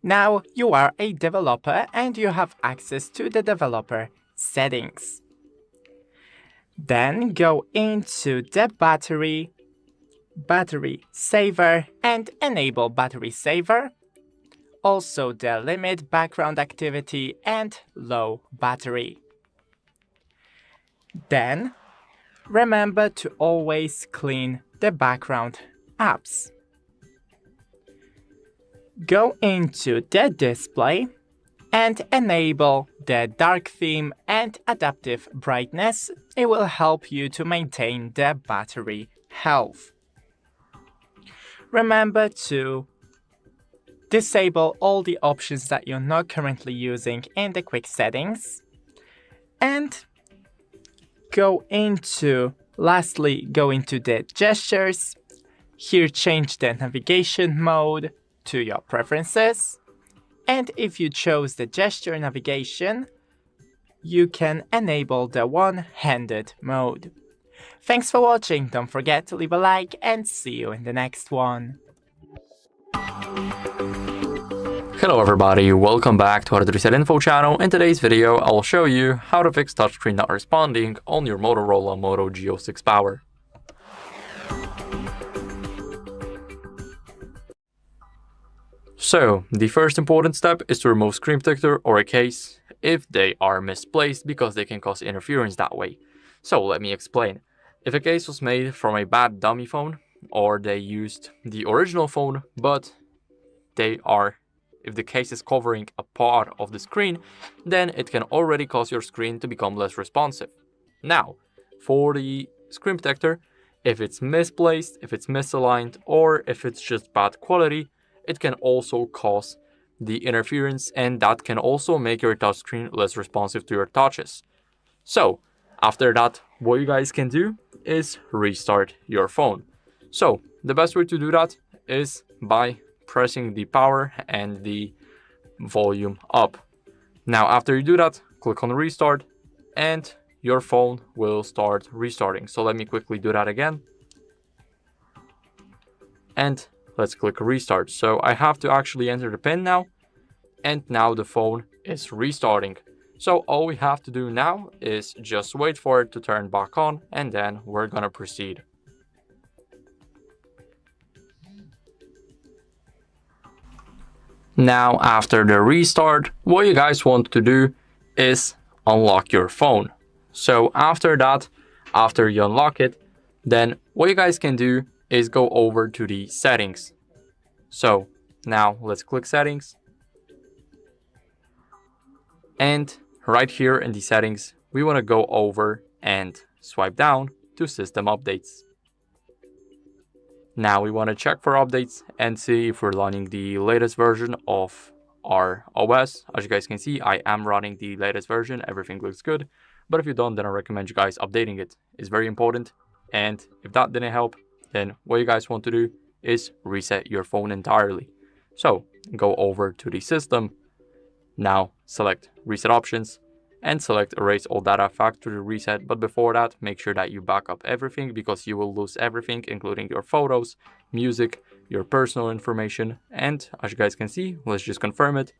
Now you are a developer and you have access to the developer settings. Then go into the battery saver, and enable battery saver. Also the limit background activity and low battery. Then remember to always clean the background apps. Go into the display and enable the dark theme and adaptive brightness. It will help you to maintain the battery health. Remember to disable all the options that you're not currently using in the quick settings. And lastly, go into the gestures. Here change the navigation mode to your preferences. And if you chose the gesture navigation, you can enable the one-handed mode. Thanks for watching, don't forget to leave a like and see you in the next one. Hello everybody, welcome back to HardReset.Info channel. In today's video, I will show you how to fix touchscreen not responding on your Motorola Moto G06 Power. So, the first important step is to remove screen protector or a case if they are misplaced because they can cause interference that way. So, let me explain. If a case was made from a bad dummy phone or they used the original phone but if the case is covering a part of the screen, then it can already cause your screen to become less responsive. Now, for the screen protector, if it's misplaced, if it's misaligned, or if it's just bad quality, it can also cause the interference, and that can also make your touchscreen less responsive to your touches. So, after that, what you guys can do is restart your phone. So, the best way to do that is by pressing the power and the volume up. Now, after you do that, click on restart and your phone will start restarting. So let me quickly do that again. And let's click restart. So I have to actually enter the PIN now. And now the phone is restarting. So all we have to do now is just wait for it to turn back on, and then we're gonna proceed. Now, after the restart, what you guys want to do is unlock your phone. So after that, after you unlock it, then what you guys can do is go over to the settings. So now let's click settings. And right here in the settings, we want to go over and swipe down to system updates. Now we want to check for updates and see if we're running the latest version of our OS. As you guys can see, I am running the latest version. Everything looks good. But if you don't, then I recommend you guys updating it. It's very important. And if that didn't help, then what you guys want to do is reset your phone entirely. So go over to the system. Now select reset options and select erase all data factory reset. But before that, make sure that you back up everything because you will lose everything, including your photos, music, your personal information, and as you guys can see, let's just confirm it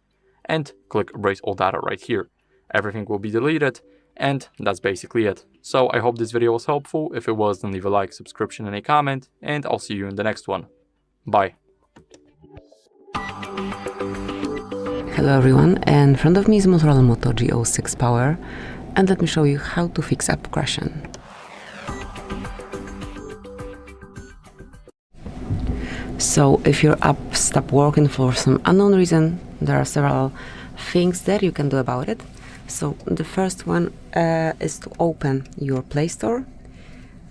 and click erase all data right here. Everything will be deleted, and that's basically it. So I hope this video was helpful. If it was, then leave a like, subscription, and a comment, and I'll see you in the next one. Bye. Hello everyone, in front of me is Motorola Moto G06 Power, and let me show you how to fix app crashing. So if your app stopped working for some unknown reason, there are several things that you can do about it. So the first one is to open your Play Store,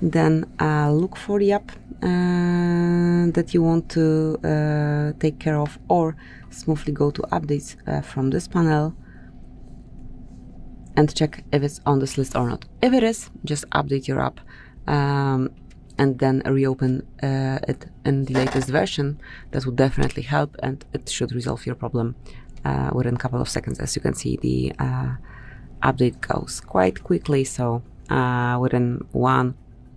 then look for the app that you want to take care of, or smoothly go to updates from this panel and check if it's on this list or not. If it is, just update your app and then reopen it in the latest version. That would definitely help, and it should resolve your problem within a couple of seconds. As you can see, the update goes quite quickly, so within 1,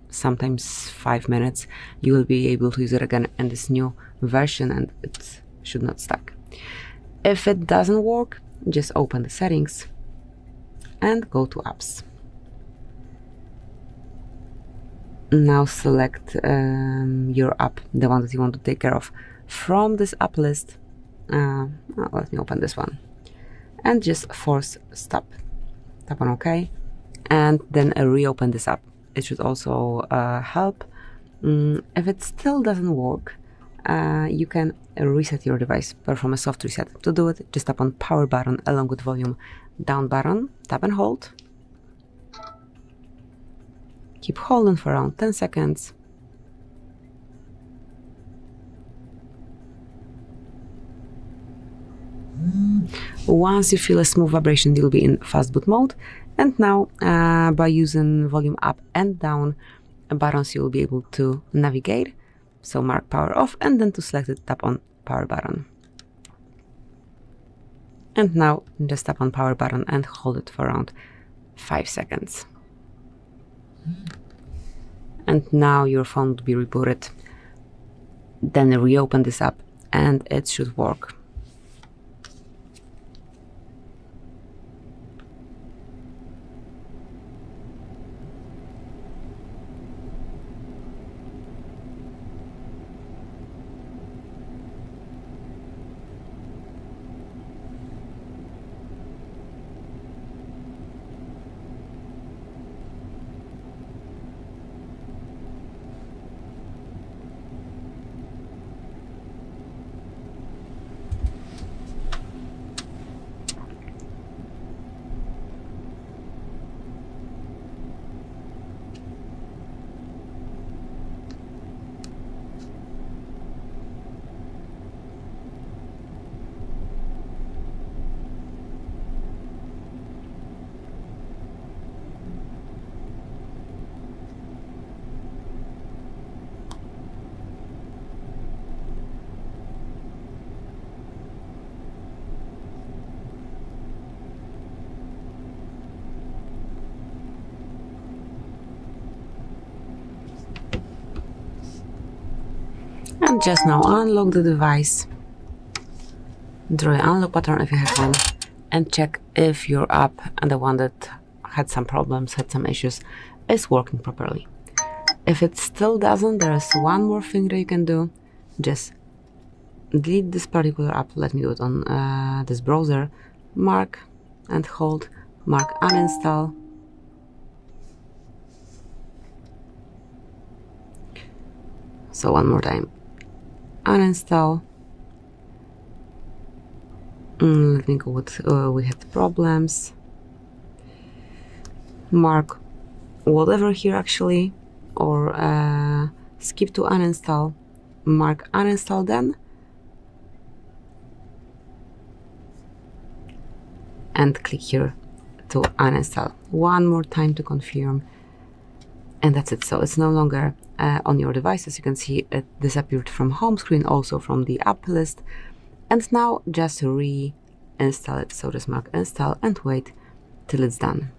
sometimes 5 minutes, you will be able to use it again in this new version, and it should not stuck. If it doesn't work, just open the settings and go to apps. Now select your app, the one that you want to take care of from this app list. Let me open this one and just force stop. Tap on OK and then reopen this app. It should also help. If it still doesn't work, you can reset your device, perform a soft reset. To do it, just tap on power button along with volume down button, tap and hold. Keep holding for around 10 seconds. Once you feel a smooth vibration, you'll be in fast boot mode. And now, by using volume up and down buttons, you'll be able to navigate. So mark power off, and then to select it, tap on power button. And now just tap on power button and hold it for around 5 seconds. And now your phone will be rebooted. Then reopen this app and it should work. And just now unlock the device, draw an unlock pattern if you have one, and check if your app and the one that had some problems, had some issues, is working properly. If it still doesn't, there is one more thing that you can do. Just delete this particular app. Let me do it on this browser. Mark and hold, mark uninstall. So one more time. Uninstall. Let me go with we had problems. Mark whatever here actually, or skip to uninstall. Mark uninstall then, and click here to uninstall. One more time to confirm, and that's it. So it's no longer on your device. As you can see, it disappeared from home screen, also from the app list. And now just reinstall it. So just mark install and wait till it's done.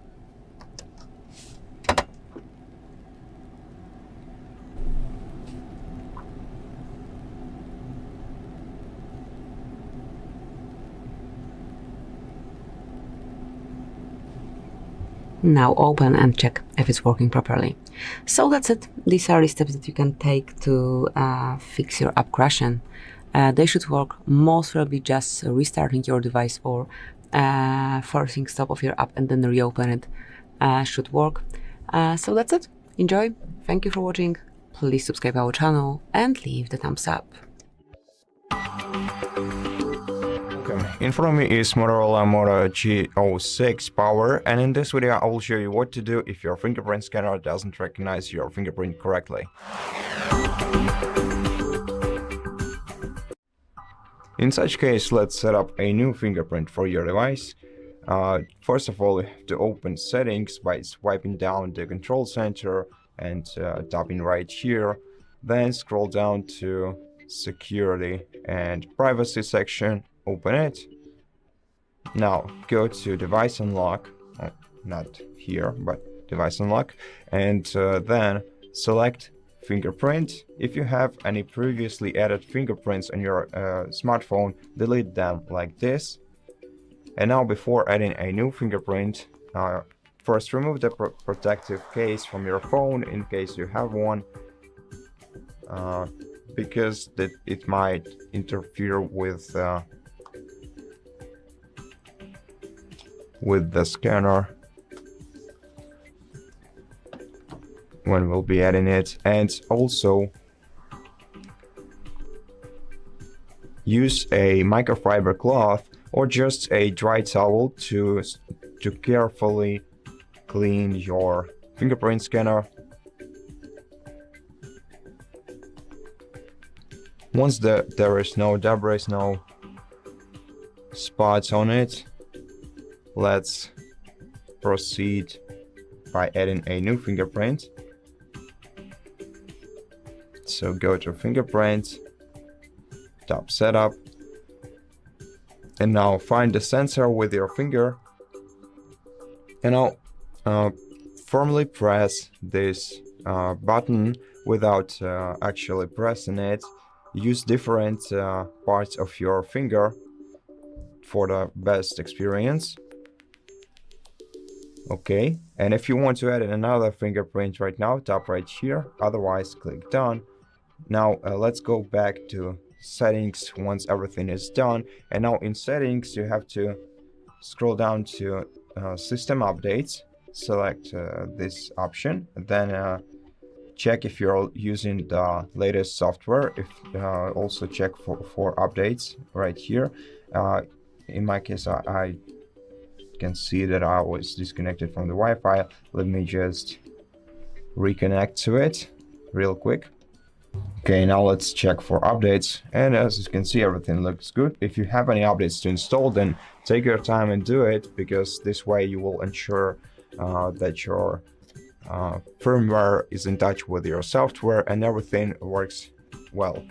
Now open and check if it's working properly. So that's it. These are the steps that you can take to fix your app crashing. They should work, most probably just restarting your device or forcing stop of your app and then reopen it should work. So that's it. Enjoy. Thank you for watching. Please subscribe our channel and leave the thumbs up. In front of me is Motorola Moto G06 Power, and in this video I will show you what to do if your fingerprint scanner doesn't recognize your fingerprint correctly. In such case, let's set up a new fingerprint for your device. First of all, you have to open settings by swiping down the control center and tapping right here. Then scroll down to security and privacy section, open it. Now go to device unlock, not here, but device unlock, and then select fingerprint. If you have any previously added fingerprints on your smartphone, delete them like this. And now before adding a new fingerprint, first remove the protective case from your phone in case you have one, because it might interfere with the scanner when we'll be adding it. And also use a microfiber cloth or just a dry towel to carefully clean your fingerprint scanner. Once there is no debris, no spots on it, let's proceed by adding a new fingerprint. So go to fingerprint, tap setup, and now find the sensor with your finger, and now firmly press this button without actually pressing it. Use different parts of your finger for the best experience. Okay, and if you want to add another fingerprint right now, tap right here, otherwise click done. Now let's go back to settings once everything is done, and now in settings you have to scroll down to system updates, select this option, then check if you're using the latest software, if also check for updates right here. In my case, I can see that I was disconnected from the Wi-Fi. Let me just reconnect to it real quick. Okay, now let's check for updates, and as you can see, everything looks good. If you have any updates to install, then take your time and do it, because this way you will ensure that your firmware is in touch with your software and everything works well.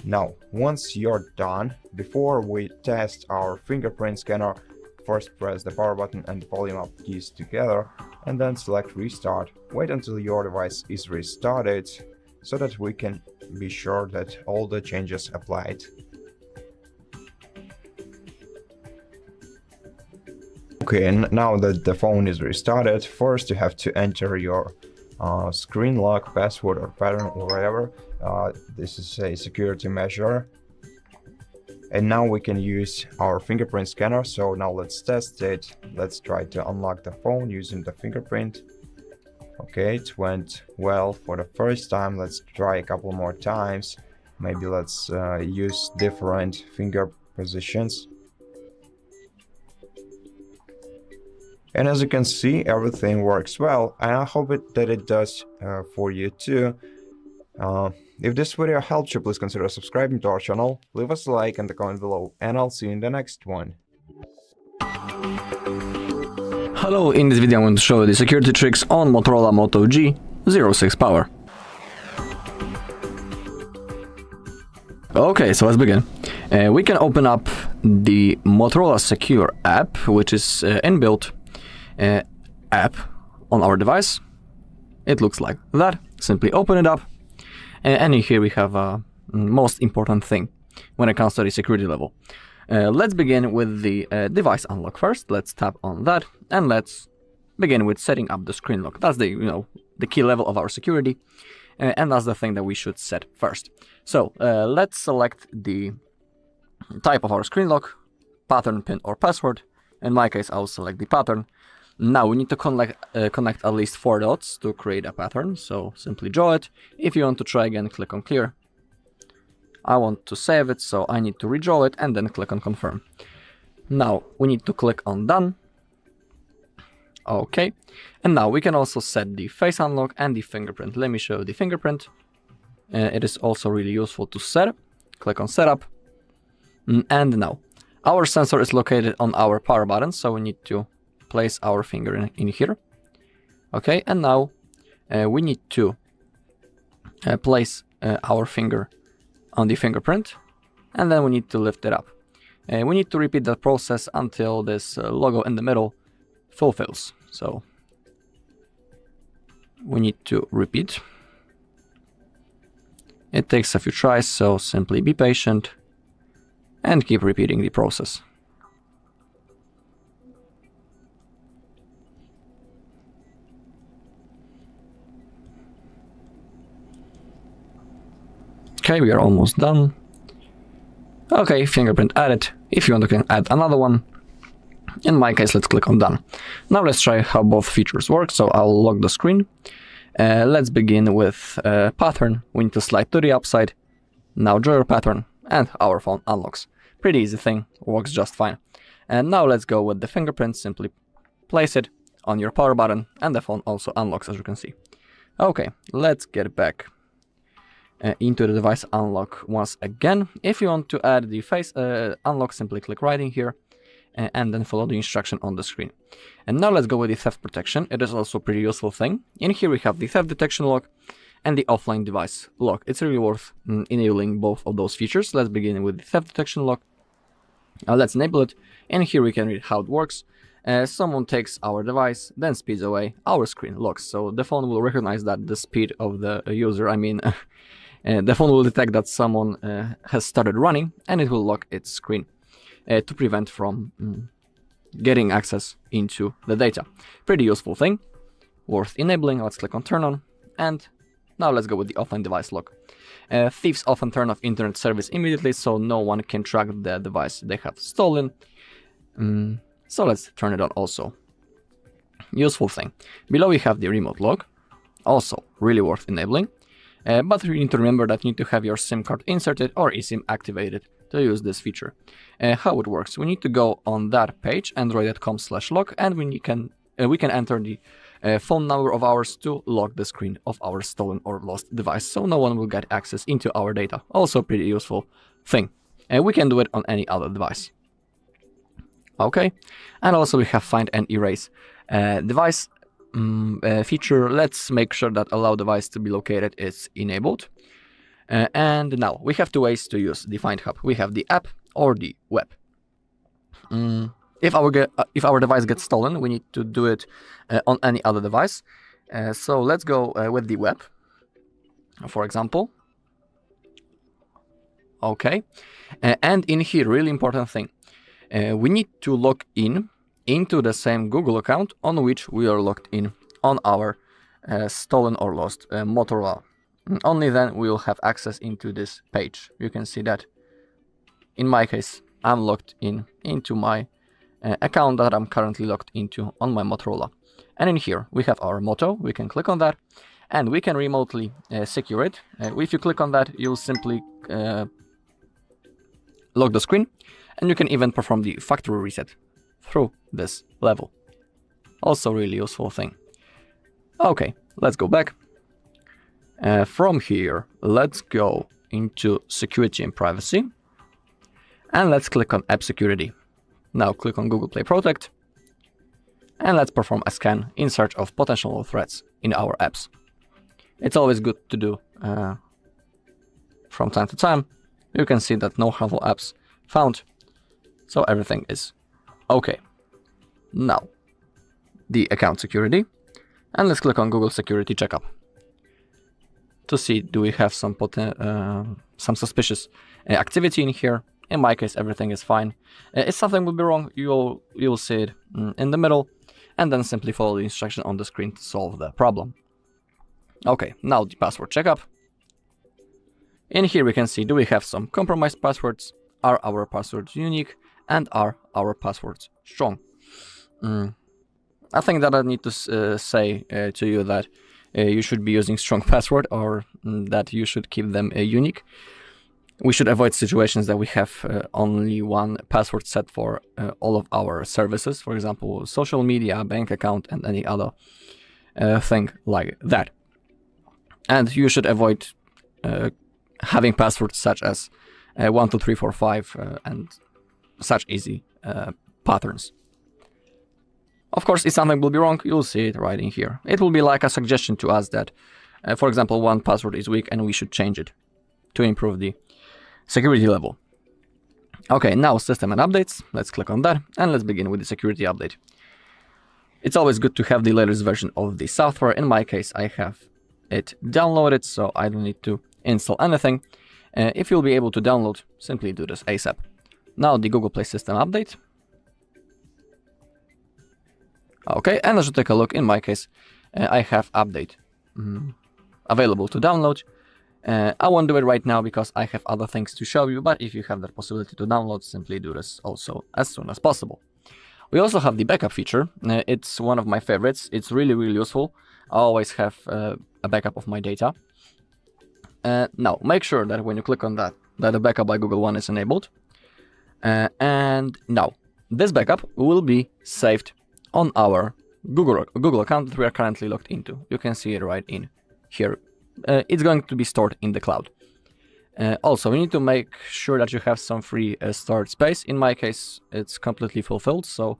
Now, once you're done, before we test our fingerprint scanner, first press the power button and volume up keys together, and then select restart. Wait until your device is restarted so that we can be sure that all the changes applied. Okay, and now that the phone is restarted, first you have to enter your screen lock, password or pattern or whatever. This is a security measure. And now we can use our fingerprint scanner. So now let's test it. Let's try to unlock the phone using the fingerprint. Okay, it went well for the first time. Let's try a couple more times. Maybe let's use different finger positions. And as you can see, everything works well, and I hope that it does for you too. If this video helped you, please consider subscribing to our channel, leave us a like and a comment below, and I'll see you in the next one. Hello, in this video I'm going to show you the security tricks on Motorola Moto G06 Power. Okay, so let's begin. We can open up the Motorola Secure app, which is inbuilt app on our device. It looks like that. Simply open it up, and here we have a most important thing when it comes to the security level. Let's begin with the device unlock first. Let's tap on that and let's begin with setting up the screen lock. That's the the key level of our security, and that's the thing that we should set first. So let's select the type of our screen lock, pattern, pin, or password. In my case, I'll select the pattern. Now we need to connect at least 4 dots to create a pattern, so simply draw it. If you want to try again, click on clear. I want to save it, so I need to redraw it and then click on confirm. Now we need to click on done. Okay, and now we can also set the face unlock and the fingerprint. Let me show you the fingerprint. It is also really useful to set. Click on setup. And now our sensor is located on our power button, so we need to place our finger in here. Okay, and now we need to place our finger on the fingerprint, and then we need to lift it up. We need to repeat that process until this logo in the middle fulfills. So we need to repeat. It takes a few tries, so simply be patient and keep repeating the process. Okay, we are almost done. Okay, fingerprint added. If you want, you can add another one. In my case, let's click on done. Now let's try how both features work. So I'll lock the screen. Let's begin with pattern. We need to slide to the upside. Now draw your pattern and our phone unlocks. Pretty easy thing, works just fine. And now let's go with the fingerprint. Simply place it on your power button and the phone also unlocks, as you can see. Okay, let's get back into the device unlock once again. If you want to add the face unlock, simply click right in here and then follow the instruction on the screen. And now let's go with the theft protection. It is also a pretty useful thing. In here we have the theft detection lock and the offline device lock. It's really worth enabling both of those features. Let's begin with the theft detection lock. Let's enable it, and here we can read how it works. Someone takes our device, then speeds away, our screen locks. So the phone will recognize that the speed of the user, the phone will detect that someone has started running, and it will lock its screen to prevent from getting access into the data. Pretty useful thing, worth enabling. Let's click on turn on, and now let's go with the offline device lock. Thieves often turn off internet service immediately, so no one can track the device they have stolen. So let's turn it on also. Useful thing. Below we have the remote lock, also really worth enabling. But you need to remember that you need to have your SIM card inserted or eSIM activated to use this feature. How it works: we need to go on that page, android.com/lock, and we can enter the phone number of ours to lock the screen of our stolen or lost device, so no one will get access into our data. Also pretty useful thing. We can do it on any other device. Okay, and also we have find and erase device feature. Let's make sure that allow device to be located is enabled. And now we have two ways to use the Find Hub. We have the app or the web. If our device gets stolen, we need to do it on any other device. So let's go with the web, for example. Okay, and in here, really important thing, we need to log in into the same Google account on which we are logged in on our stolen or lost Motorola. Only then we will have access into this page. You can see that in my case, I'm logged into my account that I'm currently logged into on my Motorola. And in here we have our Moto. We can click on that and we can remotely secure it. If you click on that, you'll simply lock the screen, and you can even perform the factory reset through this level. Also really useful thing. Okay, let's go back. From here, let's go into security and privacy, and let's click on app security. Now click on Google Play Protect, and let's perform a scan in search of potential threats in our apps. It's always good to do from time to time. You can see that no harmful apps found, so everything is okay. Now, the account security, and let's click on Google Security Checkup to see do we have some suspicious activity in here. In my case, everything is fine. If something will be wrong, you'll see it in the middle. and then simply follow the instruction on the screen to solve the problem. Okay, now the password checkup. In here we can see, do we have some compromised passwords, are our passwords unique, and are our passwords strong? I think that I need to say to you that you should be using strong password, or that you should keep them unique. We should avoid situations that we have only one password set for all of our services, for example, social media, bank account, and any other thing like that. And you should avoid having passwords such as 1, 2, 3, 4, 5 and such easy patterns. Of course, if something will be wrong, you'll see it right in here. It will be like a suggestion to us that, for example, one password is weak and we should change it to improve the security level. Okay, now system and updates. Let's click on that and let's begin with the security update. It's always good to have the latest version of the software. In my case, I have it downloaded, so I don't need to install anything. If you'll be able to download, simply do this ASAP. Now the Google Play system update. Okay, and as you take a look, in my case, I have update available to download. I won't do it right now because I have other things to show you, but if you have that possibility to download, simply do this also as soon as possible. We also have the backup feature. It's one of my favorites. It's really, really useful. I always have a backup of my data. Now, make sure that when you click on that the backup by Google One is enabled. And now, this backup will be saved on our Google account that we are currently logged into. You can see it right in here. It's going to be stored in the cloud. Also, we need to make sure that you have some free storage space. In my case, it's completely fulfilled, so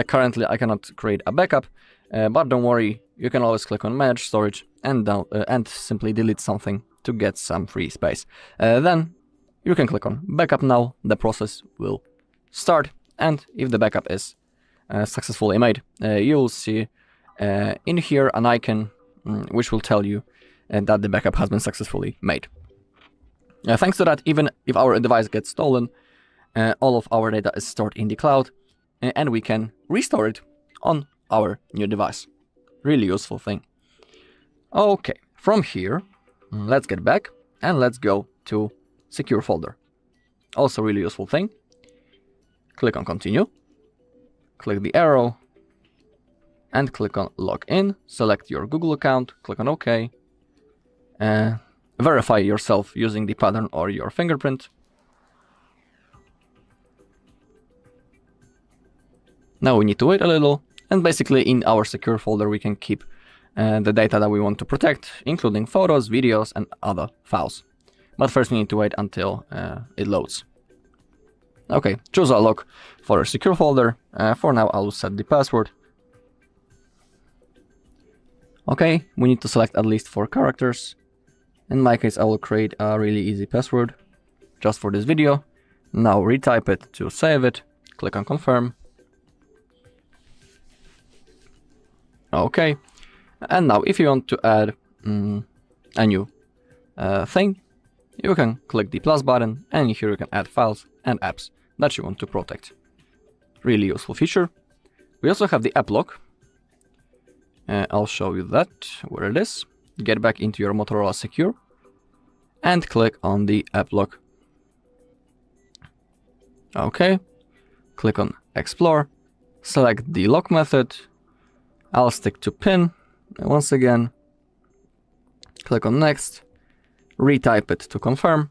currently I cannot create a backup, but don't worry, you can always click on Manage Storage and simply delete something to get some free space. Then you can click on Backup Now, the process will start, and if the backup is successfully made, you'll see in here an icon which will tell you that the backup has been successfully made. Thanks to that, even if our device gets stolen, all of our data is stored in the cloud and we can restore it on our new device. Really useful thing. Okay, from here, let's get back and let's go to Secure folder. Also really useful thing. Click on Continue. Click the arrow and click on Login. Select your Google account, click on OK. Verify yourself using the pattern or your fingerprint. Now we need to wait a little, and basically in our secure folder we can keep the data that we want to protect, including photos, videos and other files. But first we need to wait until it loads. Okay, choose a lock for a secure folder. For now I'll set the password. Okay, we need to select at least 4 characters. In my case, I will create a really easy password just for this video. Now retype it to save it. Click on Confirm. Okay, and now if you want to add a new thing, you can click the plus button and here you can add files and apps that you want to protect. Really useful feature. We also have the app lock. I'll show you that, where it is. Get back into your Motorola Secure and click on the app lock. Okay, click on Explore, select the lock method. I'll stick to PIN. Once again, click on Next, retype it to confirm.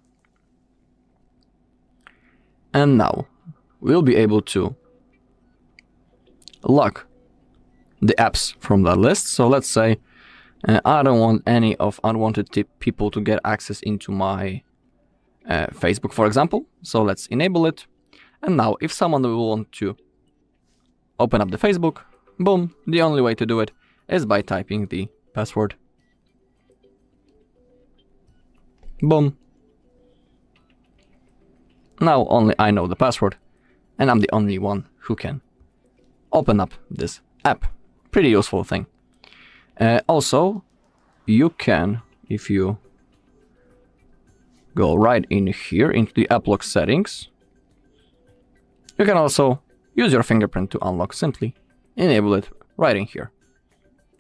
And now we'll be able to lock the apps from that list. So let's say I don't want any of unwanted people to get access into my Facebook, for example. So let's enable it. And now if someone will want to open up the Facebook, boom, the only way to do it is by typing the password. Boom. Now only I know the password and I'm the only one who can open up this app. Pretty useful thing. Also, you can, if you go right in here into the app lock settings, you can also use your fingerprint to unlock. Simply enable it right in here.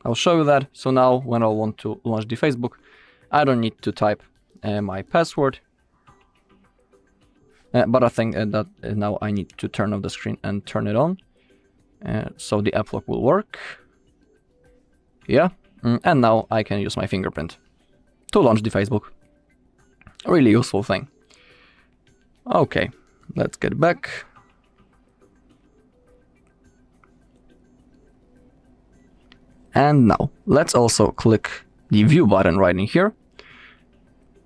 I'll show you that. So now when I want to launch the Facebook, I don't need to type my password. But I think that now I need to turn off the screen and turn it on. So the app lock will work. Yeah. And now I can use my fingerprint to launch the Facebook. A really useful thing. Okay, let's get back. And now let's also click the view button right in here.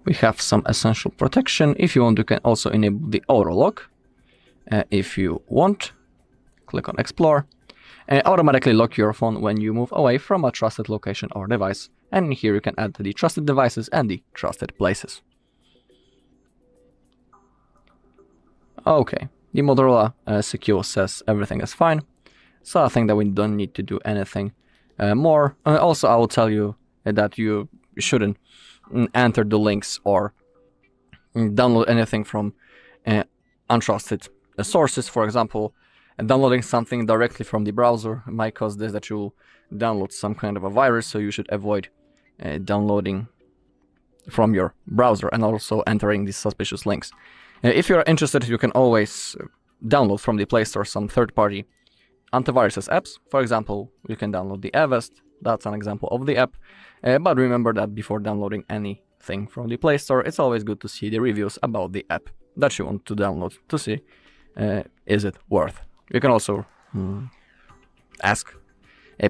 We have some essential protection. If you want, you can also enable the auto lock. If you want, click on explore. Automatically lock your phone when you move away from a trusted location or device. And here you can add the trusted devices and the trusted places. Okay, the Motorola Secure says everything is fine. So I think that we don't need to do anything more. Also, I will tell you that you shouldn't enter the links or download anything from untrusted sources. For example, downloading something directly from the browser might cause this, that you download some kind of a virus, so you should avoid downloading from your browser and also entering these suspicious links. If you're interested, you can always download from the Play Store some third-party antivirus apps. For example, you can download the Avast. That's an example of the app. But remember that before downloading anything from the Play Store, it's always good to see the reviews about the app that you want to download to see is it worth. You can also ask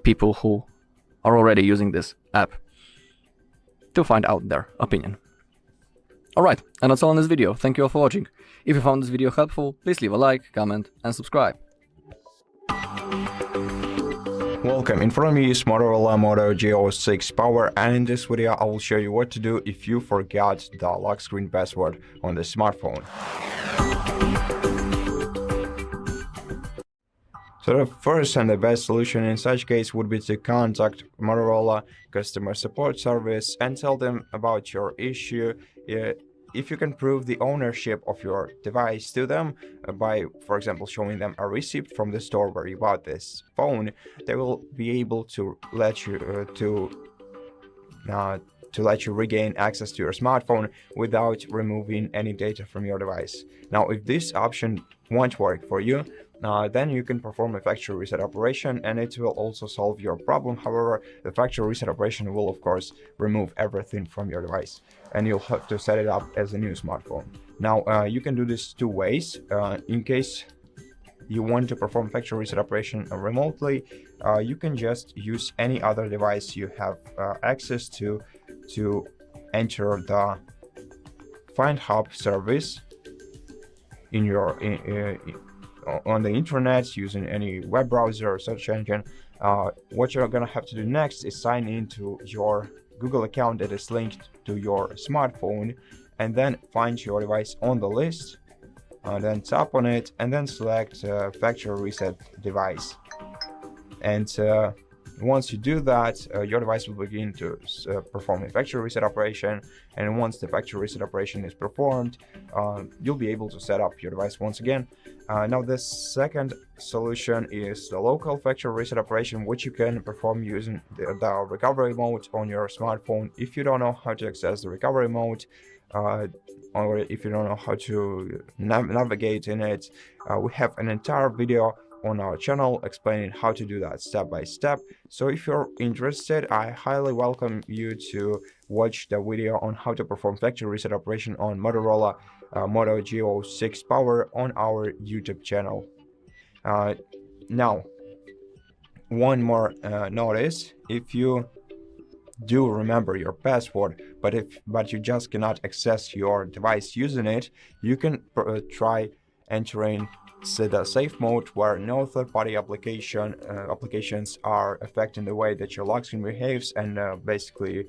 people who are already using this app to find out their opinion. Alright, and that's all in this video. Thank you all for watching. If you found this video helpful, please leave a like, comment and subscribe. Welcome, in front of me is Motorola Moto G06 Power, and in this video I will show you what to do if you forgot the lock screen password on the smartphone. So the first and the best solution in such case would be to contact Motorola customer support service and tell them about your issue. If you can prove the ownership of your device to them by, for example, showing them a receipt from the store where you bought this phone, they will be able to let you let you regain access to your smartphone without removing any data from your device. Now, if this option won't work for you, then you can perform a factory reset operation and it will also solve your problem. However, the factory reset operation will of course remove everything from your device and you'll have to set it up as a new smartphone. Now, you can do this two ways. In case you want to perform factory reset operation remotely, you can just use any other device you have access to enter the Find Hub service in your on the internet using any web browser or search engine. What you're gonna have to do next is sign into your Google account that is linked to your smartphone, and then find your device on the list, then tap on it and then select factory reset device. And once you do that, your device will begin to perform a factory reset operation, and once the factory reset operation is performed, you'll be able to set up your device once again. Now, the second solution is the local factory reset operation, which you can perform using the recovery mode on your smartphone. If you don't know how to access the recovery mode, or if you don't know how to navigate in it, we have an entire video on our channel explaining how to do that step by step. So if you're interested, I highly welcome you to watch the video on how to perform factory reset operation on Motorola Moto G06 Power on our YouTube channel. Now, one more notice: if you do remember your password, but you just cannot access your device using it, you can try entering the safe mode, where no third-party applications are affecting the way that your lock screen behaves, and basically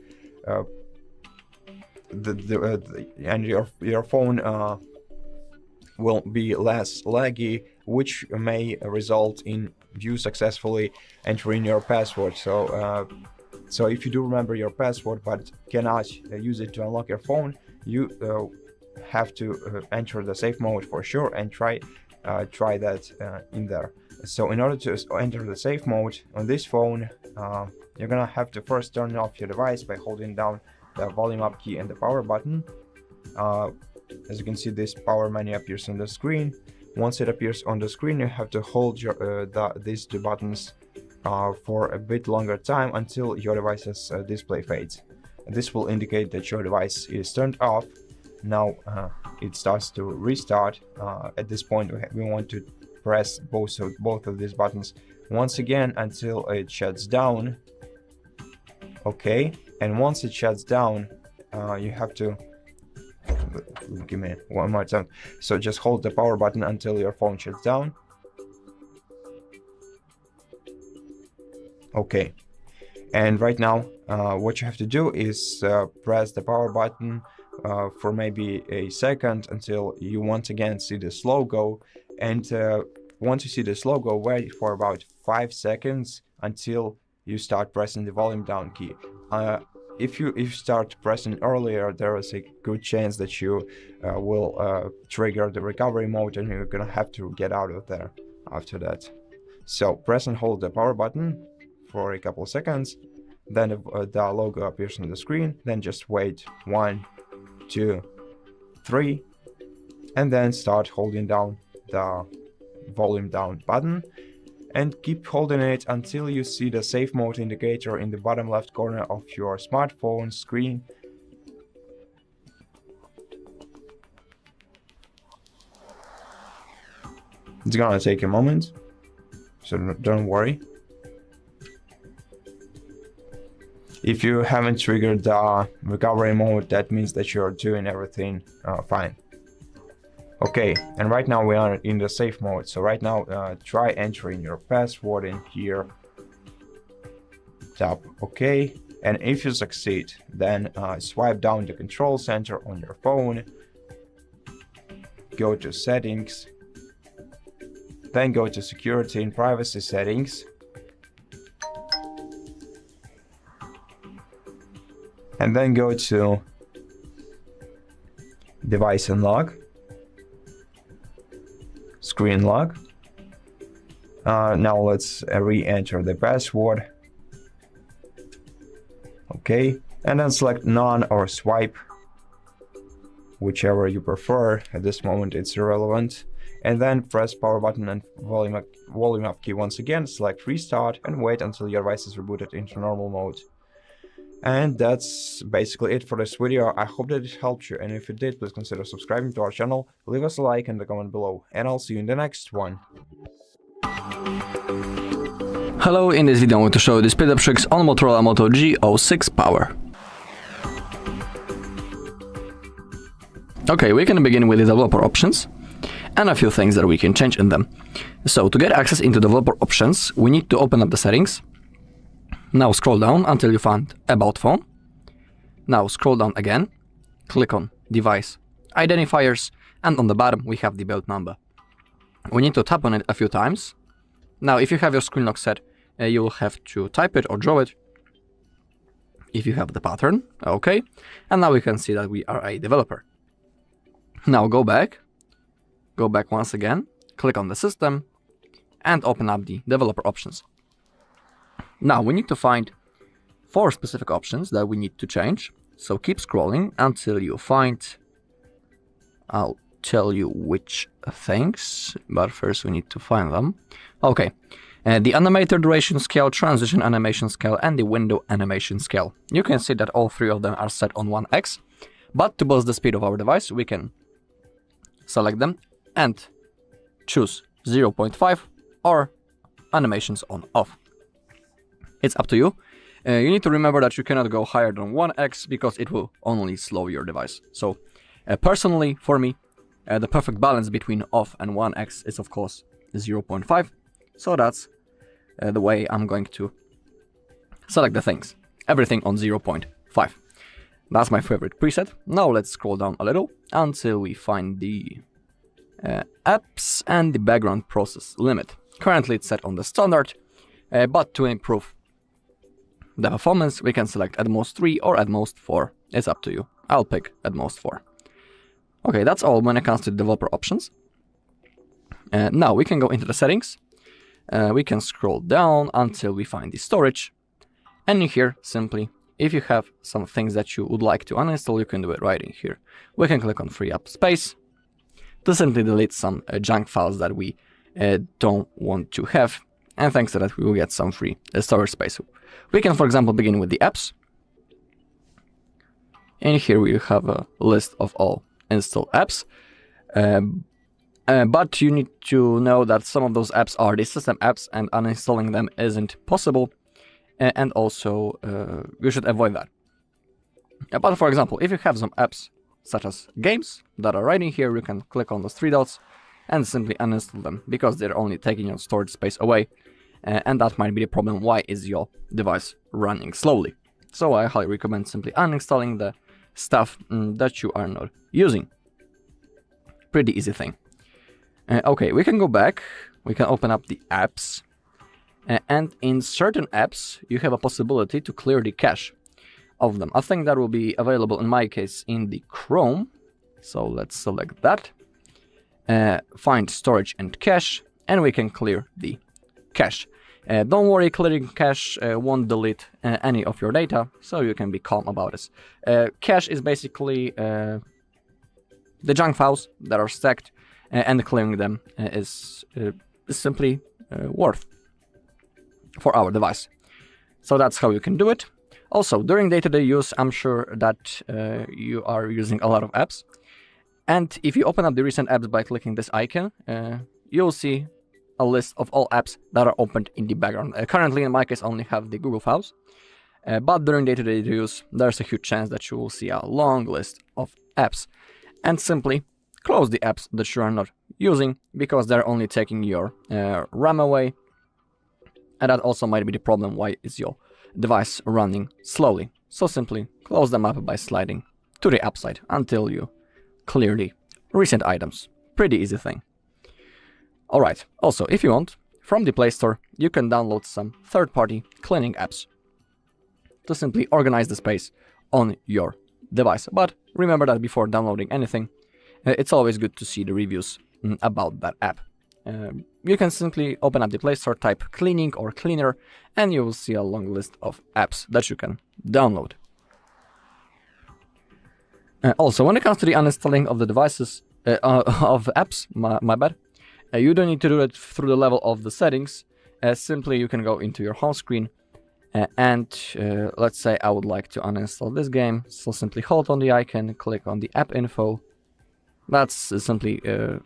and your phone will be less laggy, which may result in you successfully entering your password. So if you do remember your password but cannot use it to unlock your phone, you have to enter the safe mode for sure and try that in there. So in order to enter the safe mode on this phone, you're gonna have to first turn off your device by holding down the volume up key and the power button. As you can see, this power menu appears on the screen. Once it appears on the screen, you have to hold these two buttons for a bit longer time until your device's display fades. This will indicate that your device is turned off. Now it starts to restart. At this point, we want to press both of these buttons once again until it shuts down. Okay, and once it shuts down, you have to give me one more time. So just hold the power button until your phone shuts down. Okay, and right now what you have to do is press the power button for maybe a second until you once again see this logo, and once you see this logo, wait for about 5 seconds until you start pressing the volume down key. If you start pressing earlier, there is a good chance that you will trigger the recovery mode, and you're gonna have to get out of there after that. So press and hold the power button for a couple of seconds, then the logo appears on the screen, then just wait 1, 2, 3, and then start holding down the volume down button, and keep holding it until you see the safe mode indicator in the bottom left corner of your smartphone screen. It's gonna take a moment, so don't worry. If you haven't triggered the recovery mode, that means that you're doing everything fine. Okay, and right now we are in the safe mode. So right now, try entering your password in here. Tap OK, and if you succeed, then swipe down the control center on your phone. Go to settings. Then go to security and privacy settings. And then go to device unlock, screen lock. Now let's re-enter the password. Okay, and then select none or swipe, whichever you prefer. At this moment it's irrelevant. And then press power button and volume up key once again, select restart, and wait until your device is rebooted into normal mode. And that's basically it for this video. I hope that it helped you, and if it did, please consider subscribing to our channel, leave us a like and a comment below, and I'll see you in the next one. Hello, in this video I'm going to show you the speed up tricks on Motorola Moto G06 Power. Okay, we can begin with the developer options and a few things that we can change in them. So to get access into developer options, we need to open up the settings. Now scroll down until you find About Phone. Now scroll down again, click on Device Identifiers, and on the bottom we have the build number. We need to tap on it a few times. Now if you have your screen lock set, you will have to type it or draw it. If you have the pattern, okay. And now we can see that we are a developer. Now go back once again, click on the system, and open up the developer options. Now we need to find 4 specific options that we need to change. So keep scrolling until you find, I'll tell you which things, but first we need to find them. Okay, the animator duration scale, transition animation scale, and the window animation scale. You can see that all 3 of them are set on 1x, but to boost the speed of our device, we can select them and choose 0.5 or animations on off. It's up to you. You need to remember that you cannot go higher than 1x because it will only slow your device. So personally, for me, the perfect balance between off and 1x is of course 0.5. So that's the way I'm going to select the things. Everything on 0.5. That's my favorite preset. Now let's scroll down a little until we find the apps and the background process limit. Currently it's set on the standard, but to improve the performance, we can select at most 3 or at most 4. It's up to you. I'll pick at most 4. Okay, that's all when it comes to developer options. Now we can go into the settings. we can scroll down until we find the storage. And in here, simply, if you have some things that you would like to uninstall, you can do it right in here. We can click on Free Up Space to simply delete some junk files that we don't want to have. And thanks to that, we will get some free storage space. We can, for example, begin with the apps. And here we have a list of all installed apps. But you need to know that some of those apps are the system apps and uninstalling them isn't possible. And also, you should avoid that. But for example, if you have some apps such as games that are right in here, you can click on those three dots and simply uninstall them because they're only taking your storage space away. And that might be the problem. Why is your device running slowly? So I highly recommend simply uninstalling the stuff that you are not using. Pretty easy thing. Okay, we can go back. We can open up the apps. And in certain apps, you have a possibility to clear the cache of them. I think that will be available in my case in the Chrome. So let's select that. Find storage and cache, and we can clear the cache. Don't worry, clearing cache won't delete any of your data, so you can be calm about this. Cache is basically the junk files that are stacked, and clearing them is simply worth for our device. So that's how you can do it. Also, during day-to-day use, I'm sure that you are using a lot of apps. And if you open up the recent apps by clicking this icon, you'll see a list of all apps that are opened in the background. Currently, in my case, I only have the Google files. But during day-to-day use, there's a huge chance that you will see a long list of apps. And simply close the apps that you are not using because they're only taking your RAM away. And that also might be the problem why is your device running slowly. So simply close them up by sliding to the app side until you clear the recent items. Pretty easy thing. Alright, also if you want, from the Play Store you can download some third-party cleaning apps to simply organize the space on your device. But remember that before downloading anything, it's always good to see the reviews about that app. You can simply open up the Play Store, type cleaning or cleaner, and you will see a long list of apps that you can download. Also, when it comes to the uninstalling of the devices, of apps, my bad, you don't need to do it through the level of the settings. Simply you can go into your home screen and let's say I would like to uninstall this game. So simply hold on the icon, click on the app info. That's simply a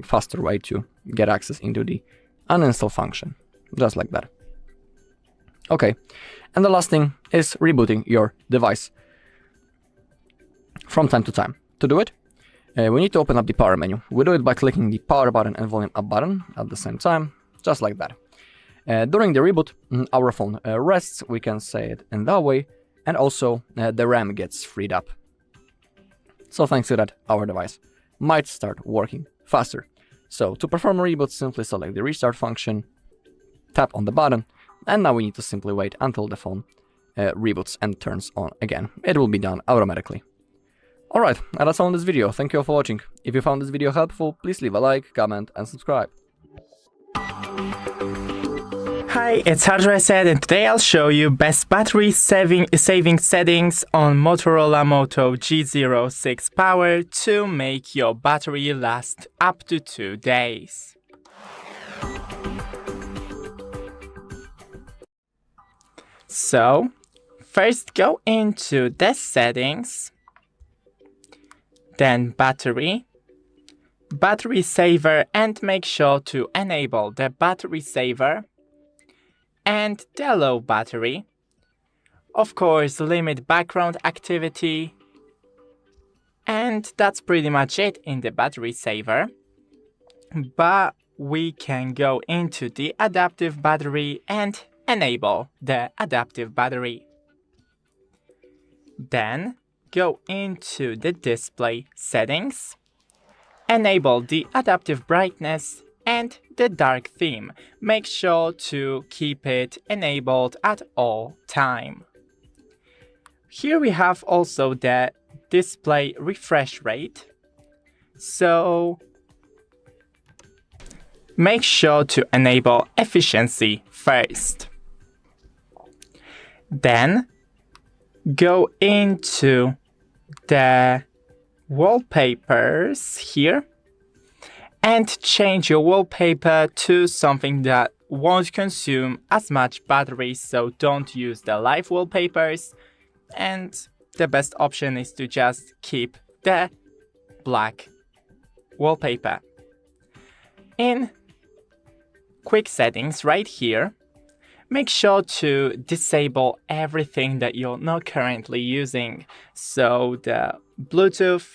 faster way to get access into the uninstall function, just like that. Okay, and the last thing is rebooting your device from time to time. To do it, we need to open up the power menu. We do it by clicking the power button and volume up button at the same time, just like that. During the reboot, our phone rests, we can say it in that way, and also the RAM gets freed up. So thanks to that, our device might start working faster. So to perform a reboot, simply select the restart function, tap on the button, and now we need to simply wait until the phone reboots and turns on again. It will be done automatically. Alright, and that's all in this video. Thank you all for watching. If you found this video helpful, please leave a like, comment, and subscribe. Hi, it's HardReset, and today I'll show you best battery saving settings on Motorola Moto G06 Power to make your battery last up to 2 days. So, first go into the settings, then battery saver, and make sure to enable the battery saver and the low battery. Of course, limit background activity, and that's pretty much it in the battery saver. But we can go into the adaptive battery and enable the adaptive battery. Then go into the display settings, enable the adaptive brightness and the dark theme. Make sure to keep it enabled at all time. Here we have also the display refresh rate. So make sure to enable efficiency first. Then go into the wallpapers here and change your wallpaper to something that won't consume as much battery, so don't use the live wallpapers, and the best option is to just keep the black wallpaper. In quick settings right here, make sure to disable everything that you're not currently using. So the Bluetooth,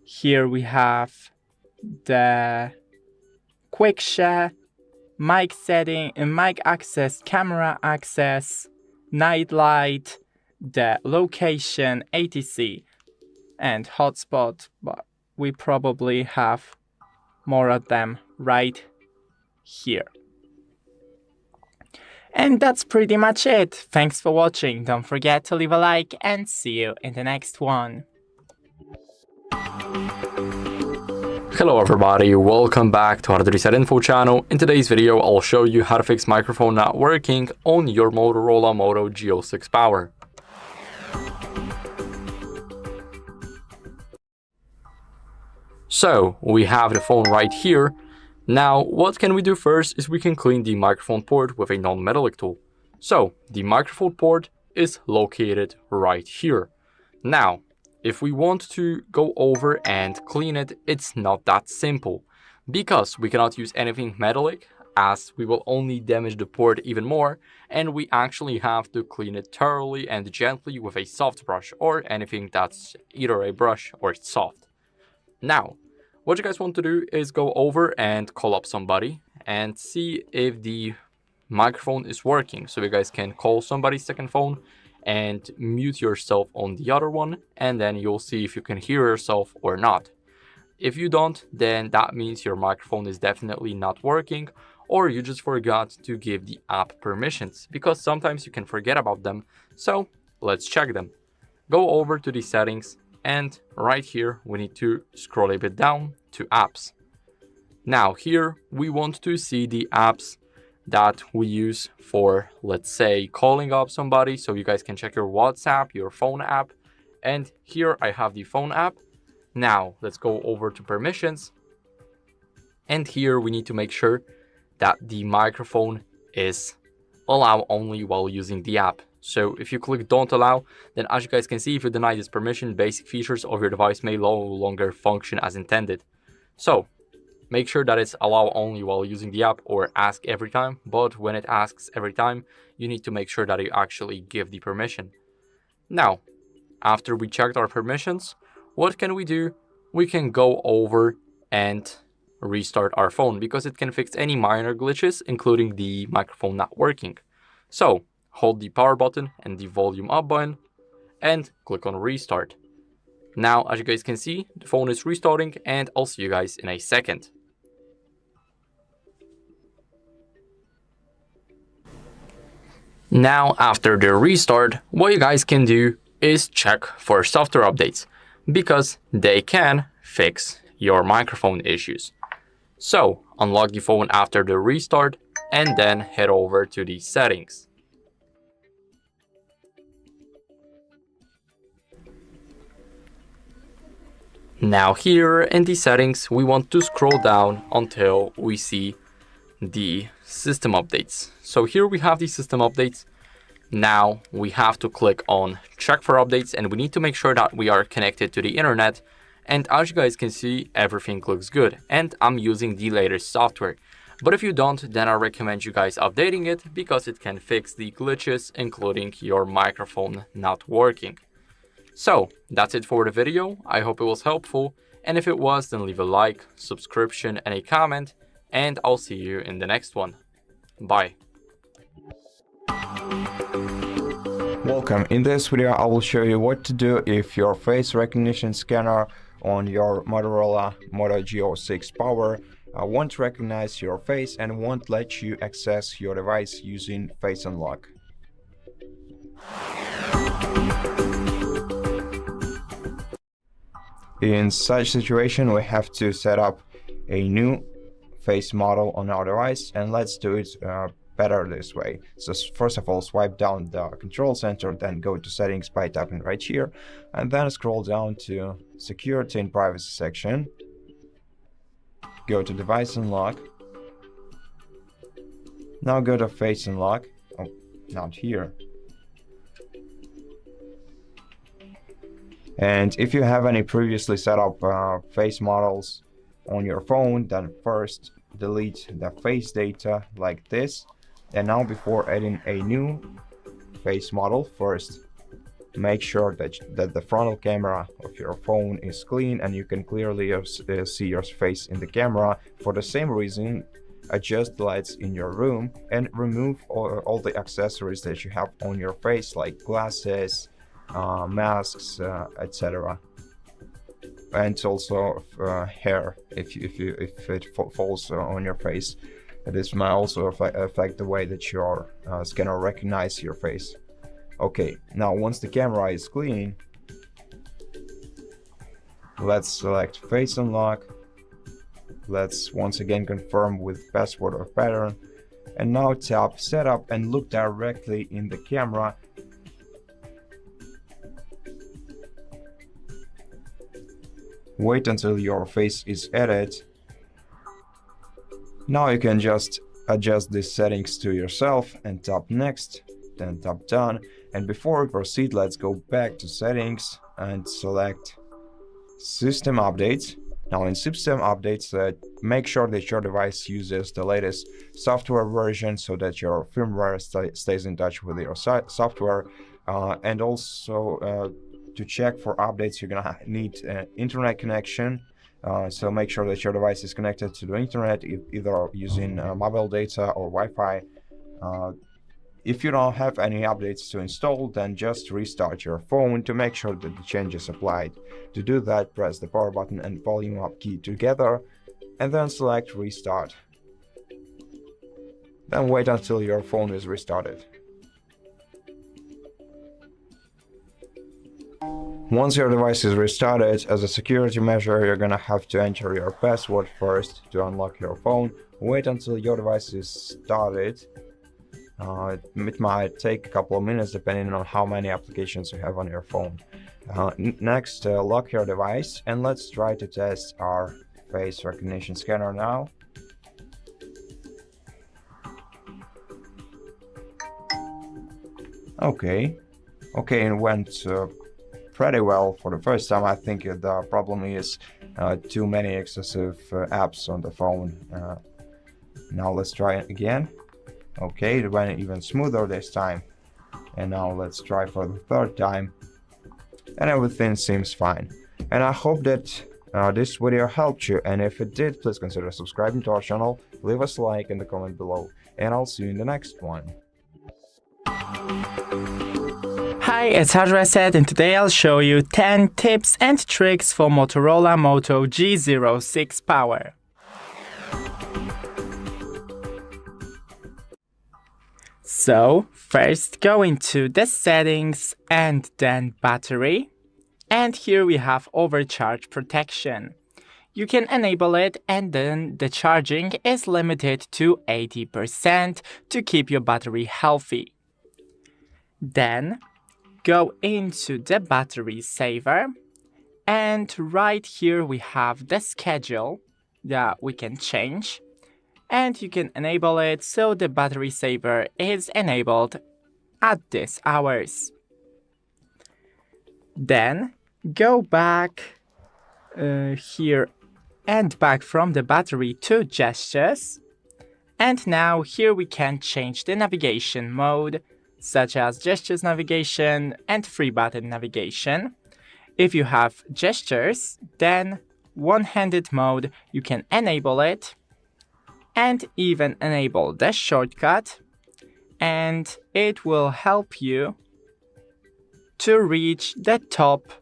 here we have the quick share, mic setting, mic access, camera access, night light, the location, ATC, and hotspot, but we probably have more of them right here. And that's pretty much it. Thanks for watching. Don't forget to leave a like and see you in the next one. Hello everybody, welcome back to HardReset.Info channel. In today's video, I'll show you how to fix microphone not working on your Motorola Moto G06 Power. So, we have the phone right here. Now, what can we do first is we can clean the microphone port with a non-metallic tool. So, the microphone port is located right here. Now, if we want to go over and clean it, it's not that simple, because we cannot use anything metallic, as we will only damage the port even more, and we actually have to clean it thoroughly and gently with a soft brush, or anything that's either a brush or soft. Now, what you guys want to do is go over and call up somebody and see if the microphone is working. So you guys can call somebody's second phone and mute yourself on the other one, and then you'll see if you can hear yourself or not. If you don't, then that means your microphone is definitely not working, or you just forgot to give the app permissions, because sometimes you can forget about them. So let's check them. Go over to the settings, and right here we need to scroll a bit down to apps. Now here we want to see the apps that we use for, let's say, calling up somebody. So you guys can check your WhatsApp, your phone app, and here I have the phone app. Now let's go over to permissions, and here we need to make sure that the microphone is allow only while using the app. So if you click don't allow, then as you guys can see, if you deny this permission, basic features of your device may no longer function as intended. So make sure that it's allow only while using the app, or ask every time. But when it asks every time, you need to make sure that you actually give the permission. Now, after we checked our permissions, what can we do? We can go over and restart our phone, because it can fix any minor glitches, including the microphone not working. So hold the power button and the volume up button and click on restart. Now, as you guys can see, the phone is restarting, and I'll see you guys in a second. Now, after the restart, what you guys can do is check for software updates, because they can fix your microphone issues. So unlock the phone after the restart and then head over to the settings. Now here in the settings, we want to scroll down until we see the system updates. So here we have the system updates. Now we have to click on check for updates, and we need to make sure that we are connected to the internet. And as you guys can see, everything looks good, and I'm using the latest software. But if you don't, then I recommend you guys updating it, because it can fix the glitches, including your microphone not working. So that's it for the video. I hope it was helpful, and if it was, then leave a like, subscription, and a comment, and I'll see you in the next one. Bye. Welcome. In this video, I will show you what to do if your face recognition scanner on your Motorola Moto G06 Power won't recognize your face and won't let you access your device using Face Unlock. In such situation, we have to set up a new face model on our device, and let's do it better this way. So first of all, swipe down the control center, then go to settings by tapping right here, and then scroll down to security and privacy section. Go to device unlock. Now go to face unlock. Oh, not here. And if you have any previously set up face models on your phone, then first delete the face data like this. And now before adding a new face model, first make sure that the frontal camera of your phone is clean and you can clearly see your face in the camera. For the same reason, adjust the lights in your room and remove all the accessories that you have on your face, like glasses, masks, etc. And also hair, if it falls on your face. This might also affect the way that your scanner recognizes your face. Okay, now once the camera is clean, let's select face unlock. Let's once again confirm with password or pattern, and now tap setup and look directly in the camera. Wait until your face is added. Now you can just adjust these settings to yourself and tap next, then tap done. And before we proceed, let's go back to settings and select system updates. Now in system updates, make sure that your device uses the latest software version so that your firmware stays in touch with your software. And also to check for updates, you're gonna need an internet connection. So make sure that your device is connected to the internet, either using mobile data or Wi-Fi. If you don't have any updates to install, then just restart your phone to make sure that the change is applied. To do that, press the power button and volume up key together, and then select restart. Then wait until your phone is restarted. Once your device is restarted, as a security measure, you're gonna have to enter your password first to unlock your phone. Wait until your device is started. It might take a couple of minutes depending on how many applications you have on your phone. Next, lock your device, and let's try to test our face recognition scanner now. Okay, it went pretty well for the first time. I think the problem is too many excessive apps on the phone. Now let's try it again. Okay, it went even smoother this time. And now let's try for the third time. And everything seems fine. And I hope that this video helped you. And if it did, please consider subscribing to our channel, leave us a like in the comment below. And I'll see you in the next one. Hi, it's HardReset, and today I'll show you 10 tips and tricks for Motorola Moto G06 Power. So, first go into the settings and then battery. And here we have Overcharge Protection. You can enable it, and then the charging is limited to 80% to keep your battery healthy. Then go into the battery saver, and right here we have the schedule that we can change, and you can enable it so the battery saver is enabled at these hours. Then go back here and back from the battery to gestures, and now here we can change the navigation mode, such as gestures navigation and free button navigation. If you have gestures, then one-handed mode, you can enable it and even enable the shortcut, and it will help you to reach the top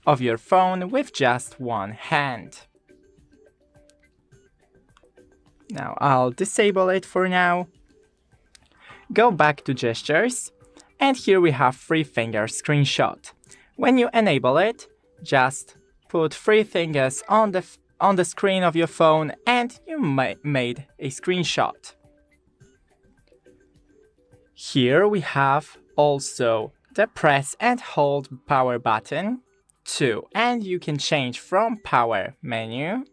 of your phone with just one hand. Now I'll disable it for now. Go back to gestures, and here we have 3-finger screenshot. When you enable it, just put 3 fingers on on the screen of your phone and you made a screenshot. Here we have also the press and hold power button too, and you can change from power menu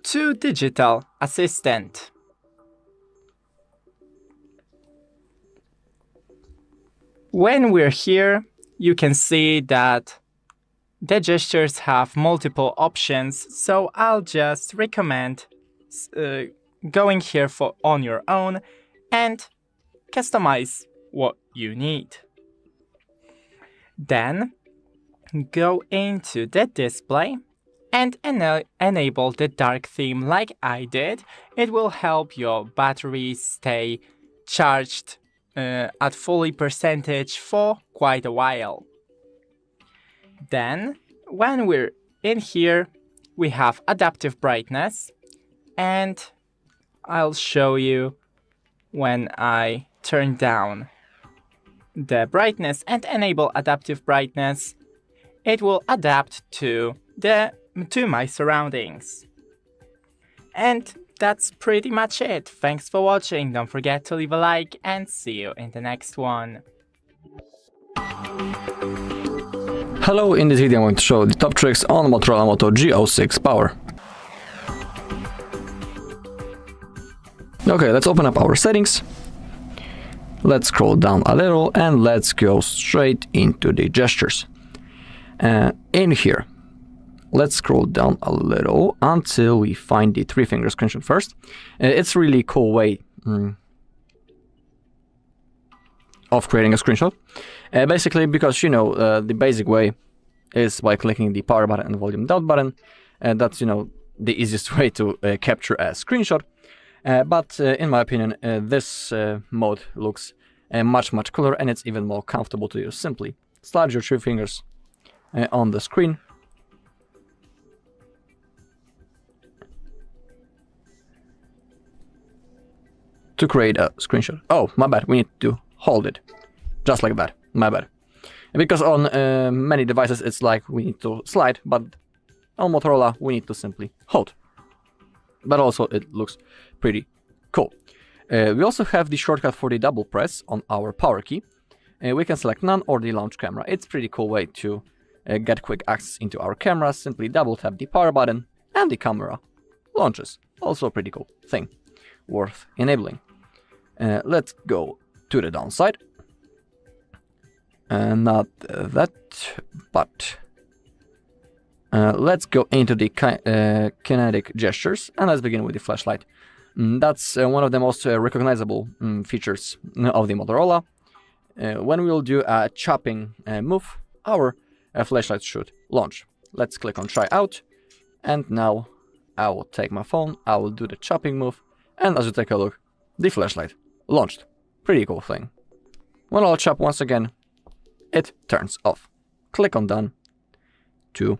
to digital assistant. When we're here, you can see that the gestures have multiple options, so I'll just recommend going here on your own and customize what you need. Then go into the display and enable the dark theme like I did. It will help your battery stay charged at fully percentage for quite a while. Then, when we're in here, we have adaptive brightness, and I'll show you when I turn down the brightness and enable adaptive brightness, it will adapt to my surroundings. And that's pretty much it. Thanks for watching. Don't forget to leave a like and see you in the next one. Hello, in this video I'm going to show the top tricks on Motorola Moto G06 Power. Okay, let's open up our settings. Let's scroll down a little and let's go straight into the gestures. In here, let's scroll down a little until we find the 3-finger screenshot first. It's a really cool way of creating a screenshot. Basically, because the basic way is by clicking the power button and volume down button, and that's the easiest way to capture a screenshot. But in my opinion, this mode looks much cooler, and it's even more comfortable to use. Simply slide your 3 fingers on the screen. To create a screenshot. Oh, my bad, we need to hold it. Just like that, my bad. Because on many devices it's like we need to slide, but on Motorola we need to simply hold. But also it looks pretty cool. We also have the shortcut for the double press on our power key. We can select none or the launch camera. It's a pretty cool way to get quick access into our camera. Simply double tap the power button and the camera launches. Also a pretty cool thing, worth enabling. Let's go to the downside. Not that, but let's go into the kinetic gestures, and let's begin with the flashlight. That's one of the most recognizable features of the Motorola. When we'll do a chopping move, our flashlight should launch. Let's click on try out, and now I will take my phone, I will do the chopping move, and as you take a look, the flashlight launched. Pretty cool thing. When I'll chop once again, it turns off. Click on done to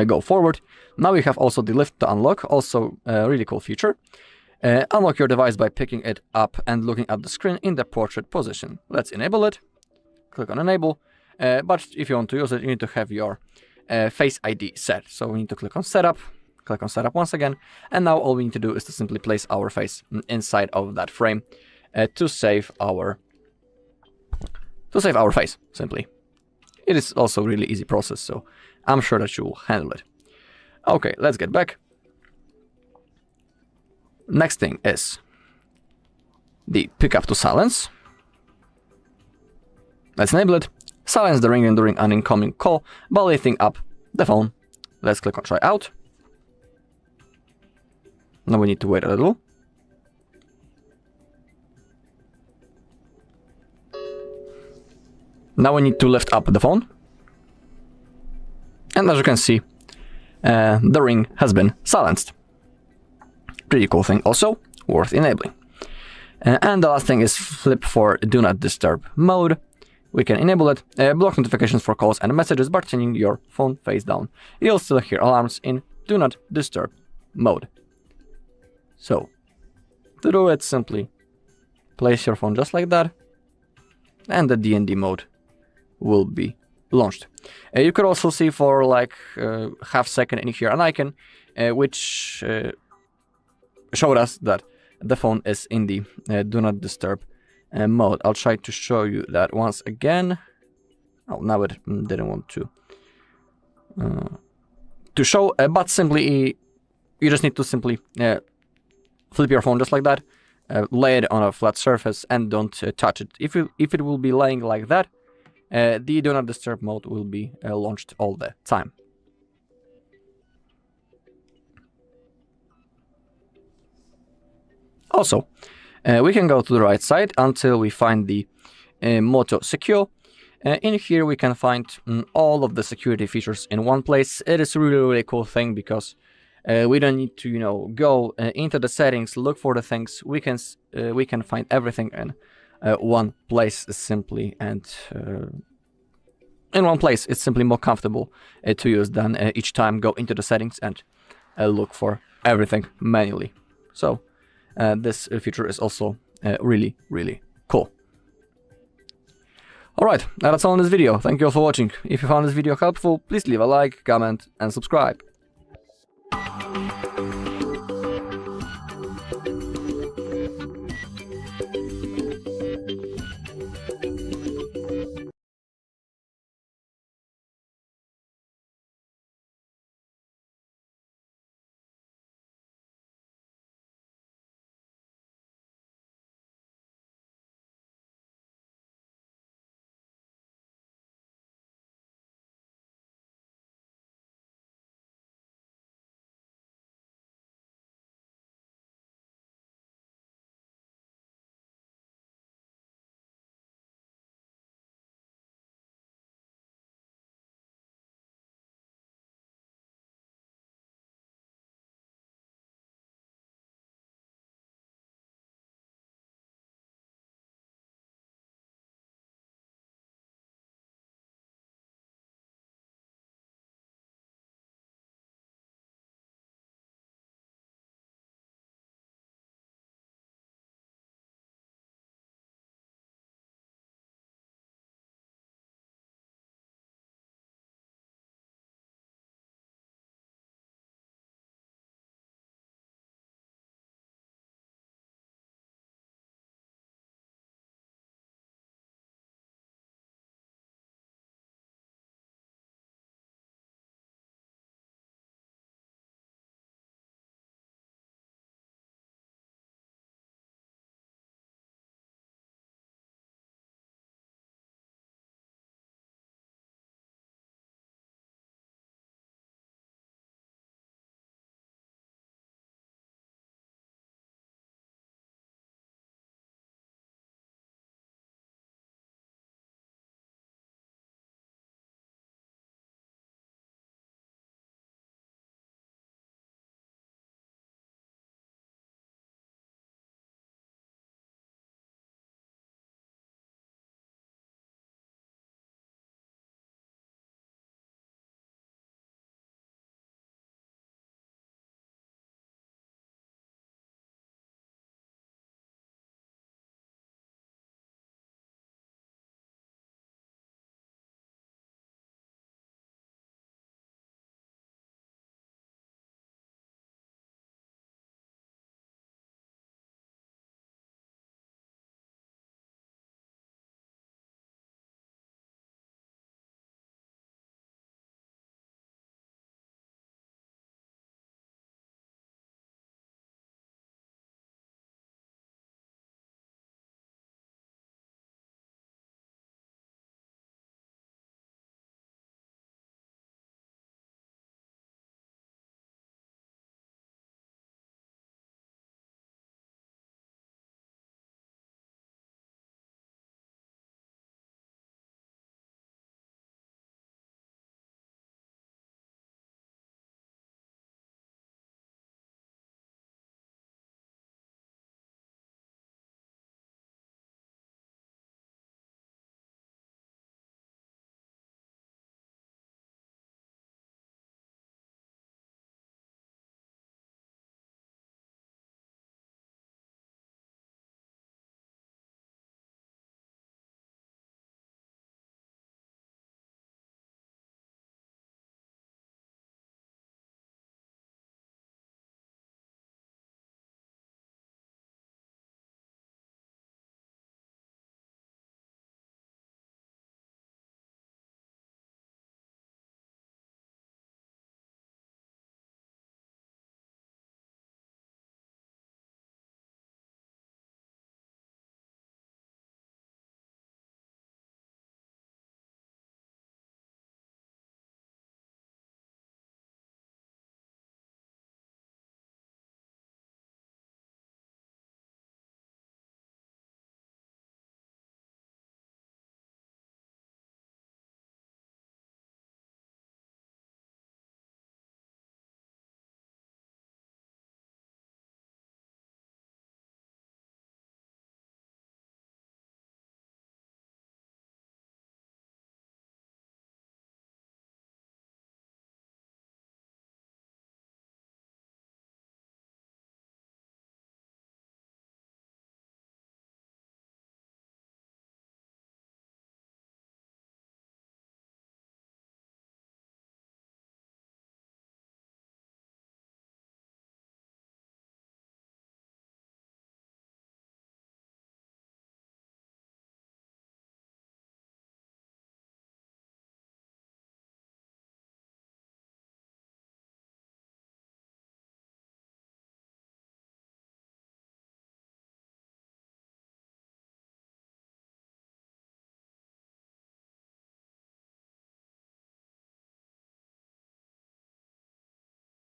go forward. Now we have also the lift to unlock, also a really cool feature. Unlock your device by picking it up and looking at the screen in the portrait position. Let's enable it. Click on enable. But if you want to use it, you need to have your Face ID set. So we need to click on setup. Click on setup once again. And now all we need to do is to simply place our face inside of that frame to save our face, simply. It is also a really easy process, so I'm sure that you will handle it. Okay, let's get back. Next thing is the pick up to silence. Let's enable it. Silence the ringing during an incoming call by lifting up the phone. Let's click on try out. Now we need to wait a little. Now we need to lift up the phone. And as you can see, the ring has been silenced. Pretty cool thing also, worth enabling. And the last thing is flip for do not disturb mode. We can enable it, block notifications for calls and messages by turning your phone face down. You'll still hear alarms in do not disturb mode. So, to do it, simply place your phone just like that, and the DND mode will be launched. You could also see for like half second in here an icon which showed us that the phone is in the do not disturb mode. I'll try to show you that once again. Oh, now it didn't want to show, but simply you just need to simply flip your phone just like that, lay it on a flat surface and don't touch it. If it will be laying like that, the do not disturb mode will be launched all the time. Also, we can go to the right side until we find the Moto Secure. In here we can find all of the security features in one place. It is a really cool thing because we don't need to, you know, go into the settings, look for the things. We can find everything in one place simply, and in one place it's simply more comfortable to use than each time go into the settings and look for everything manually. So this feature is also really cool. Alright, that's all in this video. Thank you all for watching. If you found this video helpful, please leave a like, comment and subscribe.